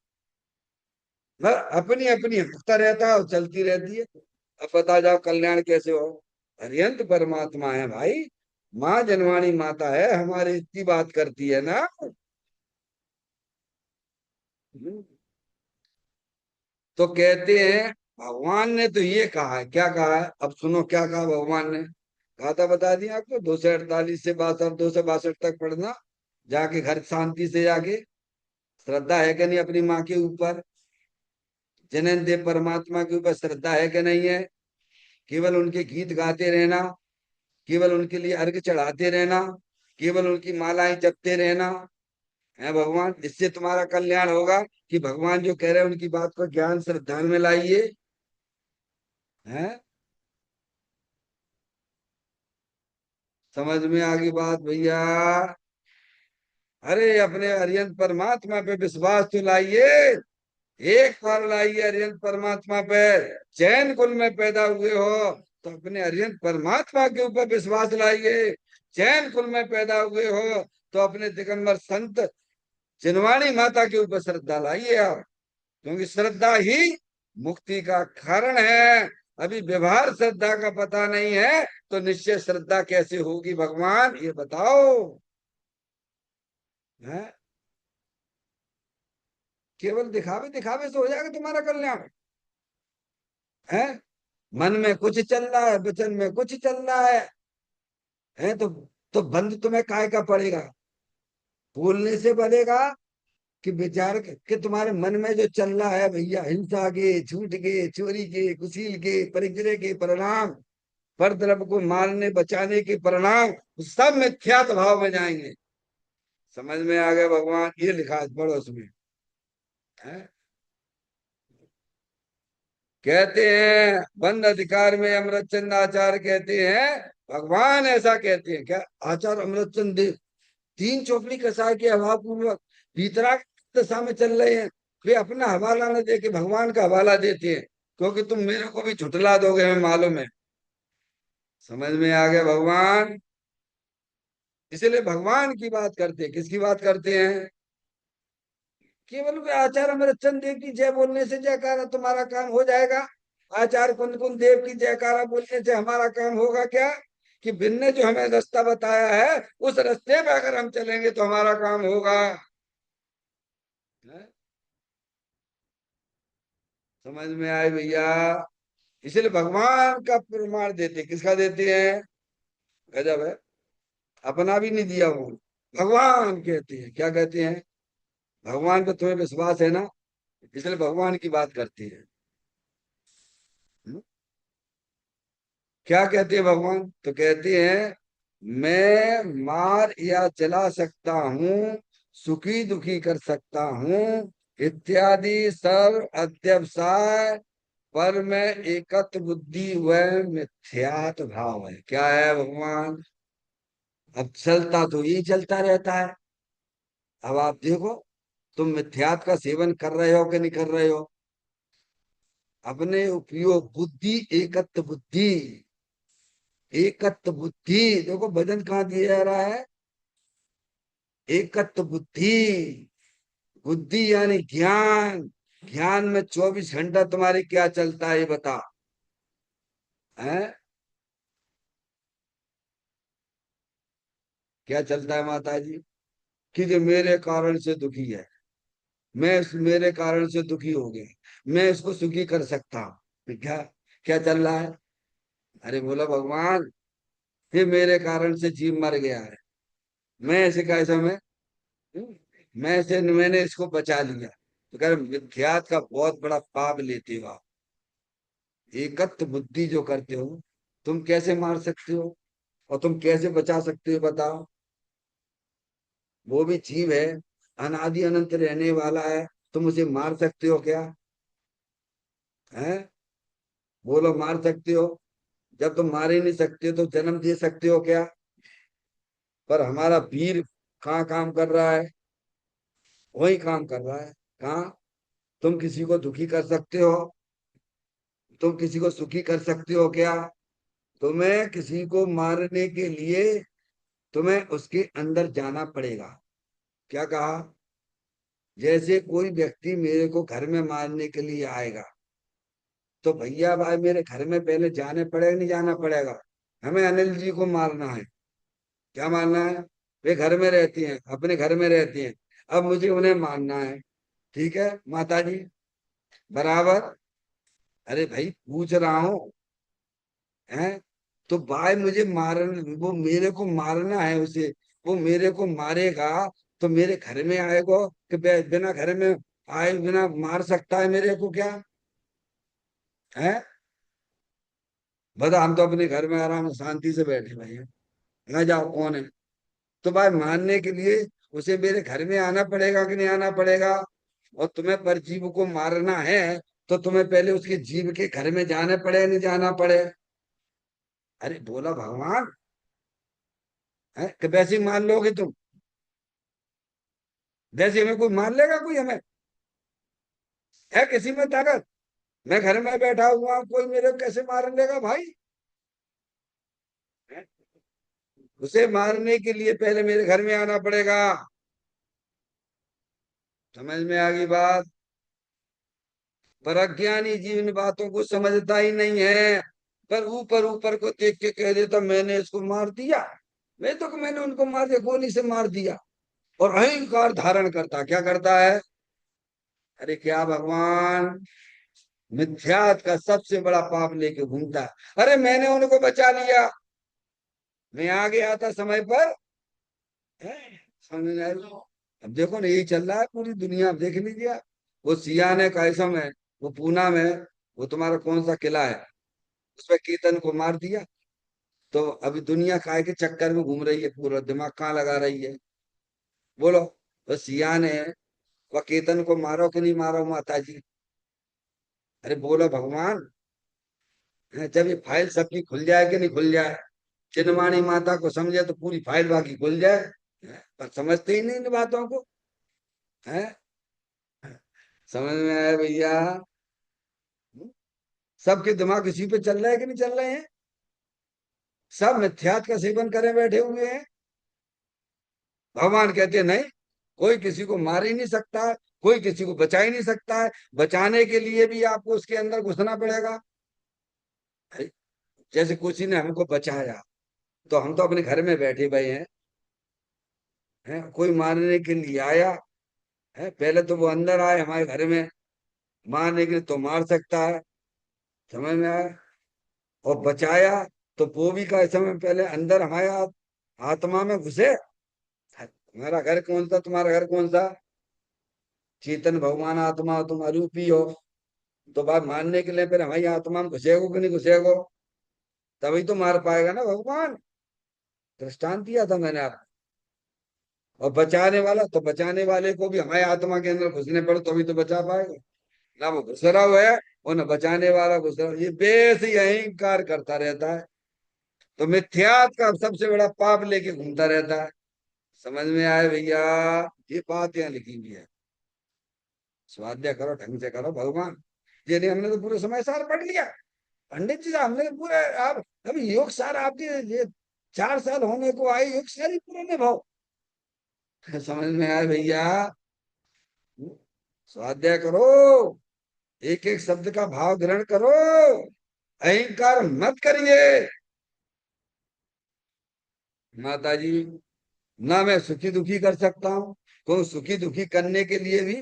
अपनी अपनी हफ्ता रहता है और चलती रहती है। अब बता जाओ कल्याण कैसे हो? अरिहंत परमात्मा है भाई, माँ जनवाणी माता है हमारे, इतनी बात करती है ना। तो कहते हैं भगवान ने तो ये कहा है, क्या कहा है? अब सुनो क्या कहा भगवान ने। कहा था बता दिया आपको, 248 से 62, 262 तक पढ़ना जाके घर शांति से जाके। श्रद्धा है कि नहीं अपनी माँ के ऊपर? जनन देव परमात्मा के ऊपर श्रद्धा है कि नहीं है? केवल उनके गीत गाते रहना, केवल उनके लिए अर्घ चढ़ाते रहना, केवल उनकी मालाएं जपते रहना है भगवान, इससे तुम्हारा कल्याण होगा? कि भगवान जो कह रहे हैं उनकी बात को ज्ञान श्रद्धा में लाइए, है? समझ में आ गई बात भैया? अरे अपने अरिहंत परमात्मा पे विश्वास तो लाइए, एक बार लाइए अरिहंत परमात्मा पे। जैन कुल में पैदा हुए हो तो अपने अरिहंत परमात्मा के ऊपर विश्वास लाइए। जैन कुल में पैदा हुए हो तो अपने दिगंबर संत जिनवाणी माता के ऊपर श्रद्धा लाइए आप, क्योंकि श्रद्धा ही मुक्ति का कारण है। अभी व्यवहार श्रद्धा का पता नहीं है तो निश्चय श्रद्धा कैसे होगी भगवान, ये बताओ। है? केवल दिखावे दिखावे से हो जाएगा तुम्हारा कल्याण? है? मन में कुछ चल रहा है, वचन में कुछ चल रहा है तो बंद तुम्हें काय का पड़ेगा? बोलने से बढ़ेगा कि विचार कि तुम्हारे मन में जो चल रहा है भैया, हिंसा के, झूठ के, चोरी के, कुशील के, परिग्रह के परिणाम, पर द्रव्य को मारने बचाने के परिणाम, सब मिथ्यात्व भाव में जाएंगे। समझ में आ गया भगवान? ये लिखा है पढ़ो उसमें। है? कहते हैं बंद अधिकार में अमृतचंद आचार्य कहते हैं, भगवान ऐसा कहते हैं क्या? आचार्य अमृतचंद देव तीन चौपड़ी कसाय के अभाव पूर्वक वितराग दशा में चल रहे हैं। वे अपना हवाला न दे के भगवान का हवाला देते हैं, क्योंकि तुम मेरे को भी झुठला दोगे, हमें मालूम है। समझ में आ गया भगवान? इसलिए भगवान की बात करते हैं। किसकी बात करते हैं? केवल वे आचार्य अमृतचंद देव की जय बोलने से जयकारा तुम्हारा काम हो जाएगा? आचार्य कुंद कुंद देव की जयकारा बोलने से हमारा काम होगा क्या? कि बिन ने जो हमें रास्ता बताया है उस रास्ते पे अगर हम चलेंगे तो हमारा काम होगा। है? समझ में आए भैया? इसलिए भगवान का प्रमाण देते, किसका देते हैं? गजब है, अपना भी नहीं दिया वो, भगवान कहते हैं। क्या कहते हैं? भगवान पे तुम्हें विश्वास है ना, इसलिए भगवान की बात करते हैं। हम्म? क्या कहते हैं भगवान? तो कहते हैं मैं मार या जला सकता हूँ, सुखी दुखी कर सकता हूँ, इत्यादि सर्व अध्यवसाय, पर मैं एकत्व बुद्धि व मिथ्यात्व भाव है। क्या है भगवान? अब चलता तो यही चलता रहता है। अब आप देखो, तुम मिथ्यात्व का सेवन कर रहे हो कि नहीं कर रहे हो? अपने उपयोग बुद्धि, एकत्व बुद्धि, एकत्व बुद्धि। देखो भजन कहाँ दिया जा रहा है? एकत्व बुद्धि, बुद्धि यानी ज्ञान। ज्ञान में 24 घंटा तुम्हारे क्या चलता है ये बता? है? क्या चलता है माता जी? कि जो मेरे कारण से दुखी है, मैं मेरे कारण से दुखी हो गया, मैं इसको सुखी कर सकता हूँ। तो क्या क्या चल रहा है? अरे बोला भगवान, ये मेरे कारण से जीव मर गया है, मैं ऐसे कैसे मैंने इसको बचा लिया। तो कह रहे मिथ्यात का बहुत बड़ा पाप लेते हो आप। एकत्व बुद्धि जो करते हो, तुम कैसे मार सकते हो और तुम कैसे बचा सकते हो बताओ? वो भी जीव है, अनादि अनंत रहने वाला है, तुम उसे मार सकते हो क्या? है? बोलो मार सकते हो? जब तुम मार ही नहीं सकते तो जन्म दे सकते हो क्या? पर हमारा वीर कहाँ काम कर रहा है? वही काम कर रहा है। कहाँ? तुम किसी को दुखी कर सकते हो? तुम किसी को सुखी कर सकते हो क्या? तुम्हें किसी को मारने के लिए तुम्हें उसके अंदर जाना पड़ेगा। क्या कहा? जैसे कोई व्यक्ति मेरे को घर में मारने के लिए आएगा, तो भैया भाई मेरे घर में पहले जाने पड़ेगा, नहीं जाना पड़ेगा? हमें अनिल जी को मारना है। क्या मारना है? वे घर में रहती हैं, अपने घर में रहती हैं। अब मुझे उन्हें मारना है। ठीक है माता जी, बराबर। अरे भाई पूछ रहा हूँ, है? तो भाई मुझे वो मेरे को मारना है उसे। वो मेरे को मारेगा तो मेरे घर में आएगा कि बिना घर में आए बिना मार सकता है मेरे को क्या? है? बता, हम तो अपने घर में आराम से शांति से बैठे भाई हैं। न जाओ कौन है? तो भाई मारने के लिए उसे मेरे घर में आना पड़ेगा कि नहीं आना पड़ेगा? और तुम्हें परजीव को मारना है तो तुम्हें पहले उसके जीव के घर में जाना पड़े नहीं जाना पड़े? अरे बोला भगवान, है कि वैसे ही मान लोगे तुम? वैसे हमें कोई मार लेगा? कोई हमें है किसी में ताकत? मैं घर में बैठा हुआ हूं, कोई मेरे को कैसे मार लेगा भाई? है? उसे मारने के लिए पहले मेरे घर में आना पड़ेगा। समझ में आ गई बात? पर अज्ञानी जीव इन बातों को समझता ही नहीं है। पर ऊपर ऊपर को देख के कह देता मैंने इसको मार दिया, मैंने उनको मार दिया, गोली से मार दिया। और अहंकार धारण करता, क्या करता है? अरे क्या भगवान, मिथ्यात का सबसे बड़ा पाप लेके घूमता है। अरे मैंने उनको बचा लिया, मैं आ गया था समय पर। है? समझ में आया? अब देखो ना, यही चल रहा है पूरी दुनिया। अब देख लीजिए आप। वो सियान है कायसम है, वो पूना में है, वो तुम्हारा कौन सा किला है, उसमें कीर्तन को मार दिया। तो अभी दुनिया काय के चक्कर में घूम रही है, पूरा दिमाग कहाँ लगा रही है? बोलो। वो सियान है, वह केतन को मारो कि नहीं मारो माता जी? अरे बोलो भगवान। जब ये फाइल सबकी खुल जाए कि नहीं खुल जाए? चिन्हवाणी माता को समझे तो पूरी फाइल बाकी खुल जाए। पर समझते ही नहीं इन बातों को। है? समझ में आया भैया? सबके दिमाग इसी पे चल रहे हैं कि नहीं चल रहे हैं? सब मिथ्यात का सेवन करे बैठे हुए हैं। भगवान कहते हैं नहीं, कोई किसी को मार ही नहीं सकता है, कोई किसी को बचा ही नहीं सकता है। बचाने के लिए भी आपको उसके अंदर घुसना पड़ेगा। अरे, जैसे किसी ने हमको बचाया, तो हम तो अपने घर में बैठे हुए हैं। कोई मारने के लिए आया, है पहले तो वो अंदर आए हमारे घर में, मारने के लिए तो मार सकता है। समझ में आया? और बचाया तो वो भी का समय पहले अंदर हमारे आत्मा में घुसे। तुम्हारा घर कौन सा? तुम्हारा घर कौन सा? चेतन भगवान आत्मा, तुम अरूपी हो। तो बात मानने के लिए फिर हमारी आत्मा में घुसेगो कि नहीं घुसेगो? तभी तो मार पाएगा ना भगवान। दृष्टांत दिया था मैंने आपको। और बचाने वाला, तो बचाने वाले को भी हमारे आत्मा के अंदर घुसने पड़े तभी तो बचा पाएगा। ना वो घुस रहा हुआ है और ना बचाने वाला घुस रहा, ये बेस ही अहंकार करता रहता है। तो मिथ्यात का सबसे बड़ा पाप लेके घूमता रहता है। समझ में आए भैया? ये बात यहाँ लिखी हुई है। स्वाध्याय करो, ढंग से करो भगवान। ये नहीं, हमने तो पूरे समय सार पढ़ लिया। पंडित जी हमने तो पूरे, आप अभी योग सार आपके ये 4 साल होने को आए, योग सार ही पूरे में भाव। समझ में आए भैया? स्वाध्याय करो, एक एक शब्द का भाव ग्रहण करो, अहंकार मत करिए। माता जी, ना मैं सुखी दुखी कर सकता हूँ, तो सुखी दुखी करने के लिए भी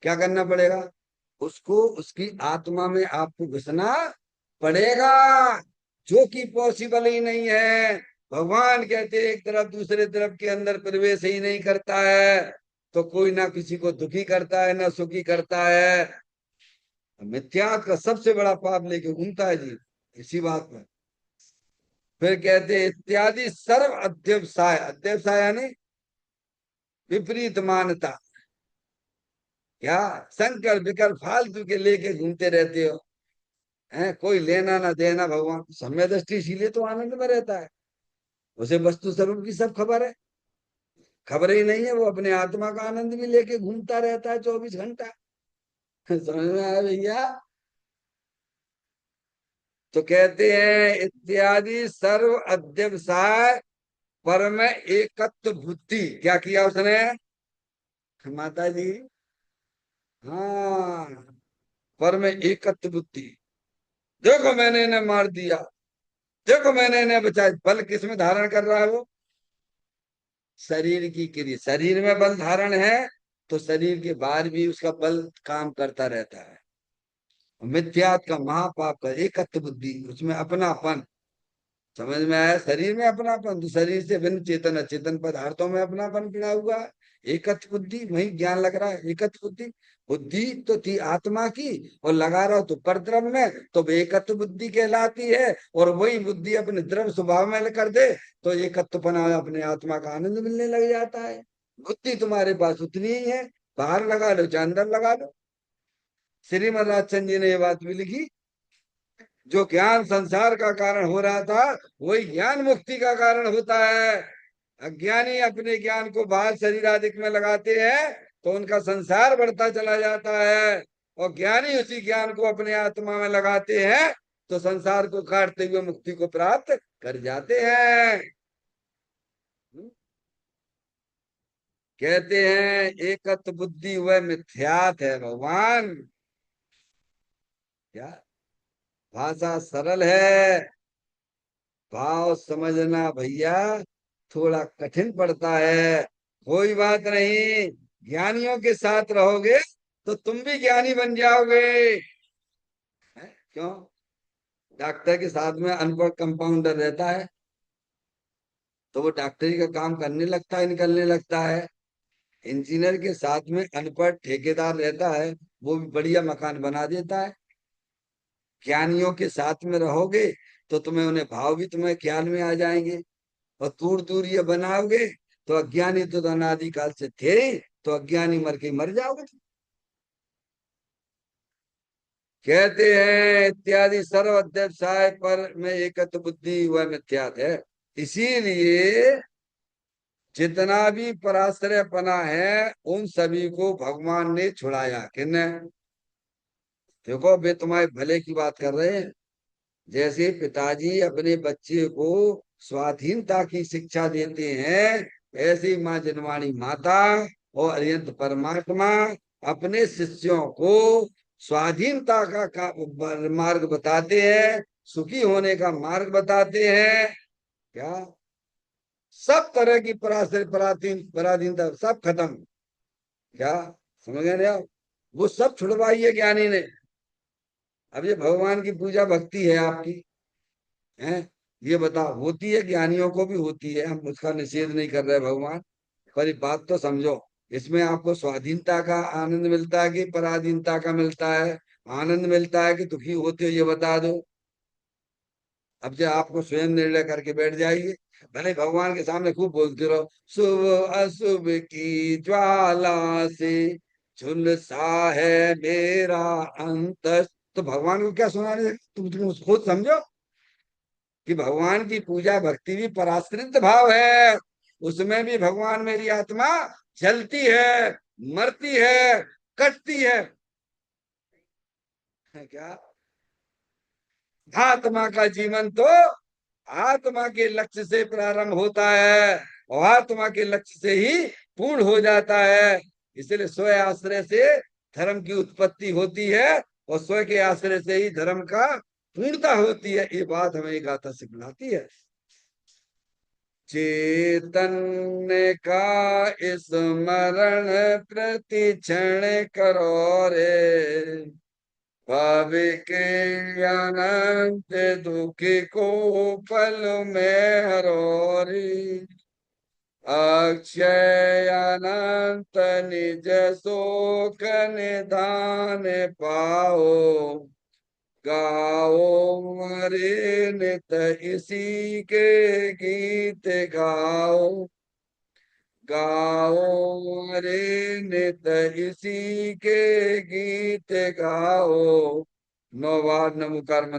क्या करना पड़ेगा? उसको उसकी आत्मा में आपको घुसना पड़ेगा, जो कि पॉसिबल ही नहीं है। भगवान कहते हैं, एक तरफ दूसरे तरफ के अंदर प्रवेश ही नहीं करता है, तो कोई ना किसी को दुखी करता है ना सुखी करता है। मिथ्यात का सबसे बड़ा पाप लेके घूमता है जी, इसी बात में। फिर कहते हैं, इत्यादि सर्व अध्यवसाय, अध्यवसाय यानी विपरीत मानता। क्या संकर विकल्प फालतू के लेके घूमते रहते हो? है, कोई लेना ना देना, भगवान सम्यक दृष्टि, इसीलिए तो आनंद में रहता है। उसे वस्तु स्वरूप की सब खबर है। खबर ही नहीं है, वो अपने आत्मा का आनंद भी लेके घूमता रहता है 24 घंटा। समझ में आया भैया? तो कहते हैं इत्यादि सर्व अध्यवसाय पर में एकत्व बुद्धि, क्या किया उसने माता जी? हाँ, पर में एकत्व बुद्धि। देखो मैंने इन्हें मार दिया, देखो मैंने इन्हें बचाया। बल किस में धारण कर रहा है वो? शरीर की क्रिया, शरीर में बल धारण है, तो शरीर के बाहर भी उसका बल काम करता रहता है। मिथ्यात का महापाप का एकत्व बुद्धि, उसमें अपनापन। समझ में आया? शरीर में अपनापन, तो शरीर से भिन्न चेतन अचेतन पदार्थों में अपनापन पड़ा हुआ है। एकत्व बुद्धि, वही ज्ञान लग रहा है एकत्व बुद्धि। बुद्धि तो थी आत्मा की, और लगा रहा हो तो परद्रव्य में, तो वो एकत्व बुद्धि कहलाती है। और वही बुद्धि अपने द्रव्य स्वभाव में कर दे, तो एकत्वपना, अपने आत्मा का आनंद मिलने लग जाता है। बुद्धि तुम्हारे पास उतनी ही है, बाहर लगा लो चाहे अंदर लगा लो। श्रीमद राजचंद जी ने ये बात भी लिखी, जो ज्ञान संसार का कारण हो रहा था, वही ज्ञान मुक्ति का कारण होता है। अज्ञानी अपने ज्ञान को बाहर शरीर आदि में लगाते हैं, तो उनका संसार बढ़ता चला जाता है। और ज्ञानी उसी ज्ञान को अपने आत्मा में लगाते हैं, तो संसार को काटते हुए मुक्ति को प्राप्त कर जाते हैं। कहते हैं एकत्व बुद्धि वह मिथ्यात है भगवान। क्या भाषा सरल है, भाव समझना भैया थोड़ा कठिन पड़ता है। कोई बात नहीं, ज्ञानियों के साथ रहोगे तो तुम भी ज्ञानी बन जाओगे। हैं? क्यों? डॉक्टर के साथ में अनपढ़ कंपाउंडर रहता है, तो वो डॉक्टरी का काम करने लगता है, निकलने लगता है। इंजीनियर के साथ में अनपढ़ ठेकेदार रहता है, वो भी बढ़िया मकान बना देता है। ज्ञानियों के साथ में रहोगे तो तुम्हें उन्हें भाव भी तुम्हें ख्याल में आ जाएंगे। और दूर दूर ये बनाओगे, तो अज्ञानी तो अनादिकाल से थे, तो अज्ञानी मर के मर जाओगे। कहते हैं इत्यादि सर्व अध्यवसाय पर में एकत्व बुद्धि वह मिथ्यात है। इसीलिए जितना भी पराश्रयपना है, उन सभी को भगवान ने छुड़ाया। किन्ने? देखो वे तुम्हारे भले की बात कर रहे हैं। जैसे पिताजी अपने बच्चे को स्वाधीनता की शिक्षा देते हैं, ऐसी माँ जनवाणी माता और अरिहंत परमात्मा अपने शिष्यों को स्वाधीनता मार्ग बताते हैं, सुखी होने का मार्ग बताते हैं। क्या सब तरह की पराधीनता सब खत्म। क्या समझ गए ना आप? वो सब छुड़वाई है ज्ञानी ने। अब ये भगवान की पूजा भक्ति है आपकी, है, ये बताओ होती है? ज्ञानियों को भी होती है, हम उसका निषेध नहीं कर रहे भगवान, पर एक बात तो समझो, इसमें आपको स्वाधीनता का आनंद मिलता है कि पराधीनता का मिलता है? आनंद मिलता है कि दुखी होते हो, ये बता दो। अब जो आपको स्वयं निर्णय करके बैठ जाइए, भले भगवान के सामने खूब बोलते रहो, शुभ अशुभ की ज्वाला से झुलसा है मेरा अंत, तो भगवान को क्या सुनाने? तुम खुद समझो कि भगवान की पूजा भक्ति भी पराश्रित भाव है। उसमें भी भगवान मेरी आत्मा जलती है, मरती है, कटती है क्या? आत्मा का जीवन तो आत्मा के लक्ष्य से प्रारंभ होता है, और आत्मा के लक्ष्य से ही पूर्ण हो जाता है। इसलिए स्व आश्रय से धर्म की उत्पत्ति होती है, और स्व के आश्रय से ही धर्म का पूर्णता होती है। ये बात हमें गाथा सिखलाती है। चैतन्य का स्मरण प्रति क्षण करो रे, भावे के अनंत दुख को पल में हरो रे, अक्षय अनंत निज शोक निधान पाओ, गाओ रे नित इसी के गीत गाओ, गाओ रे नित इसी के गीत गाओ, 9 बार नमोकार मंत्र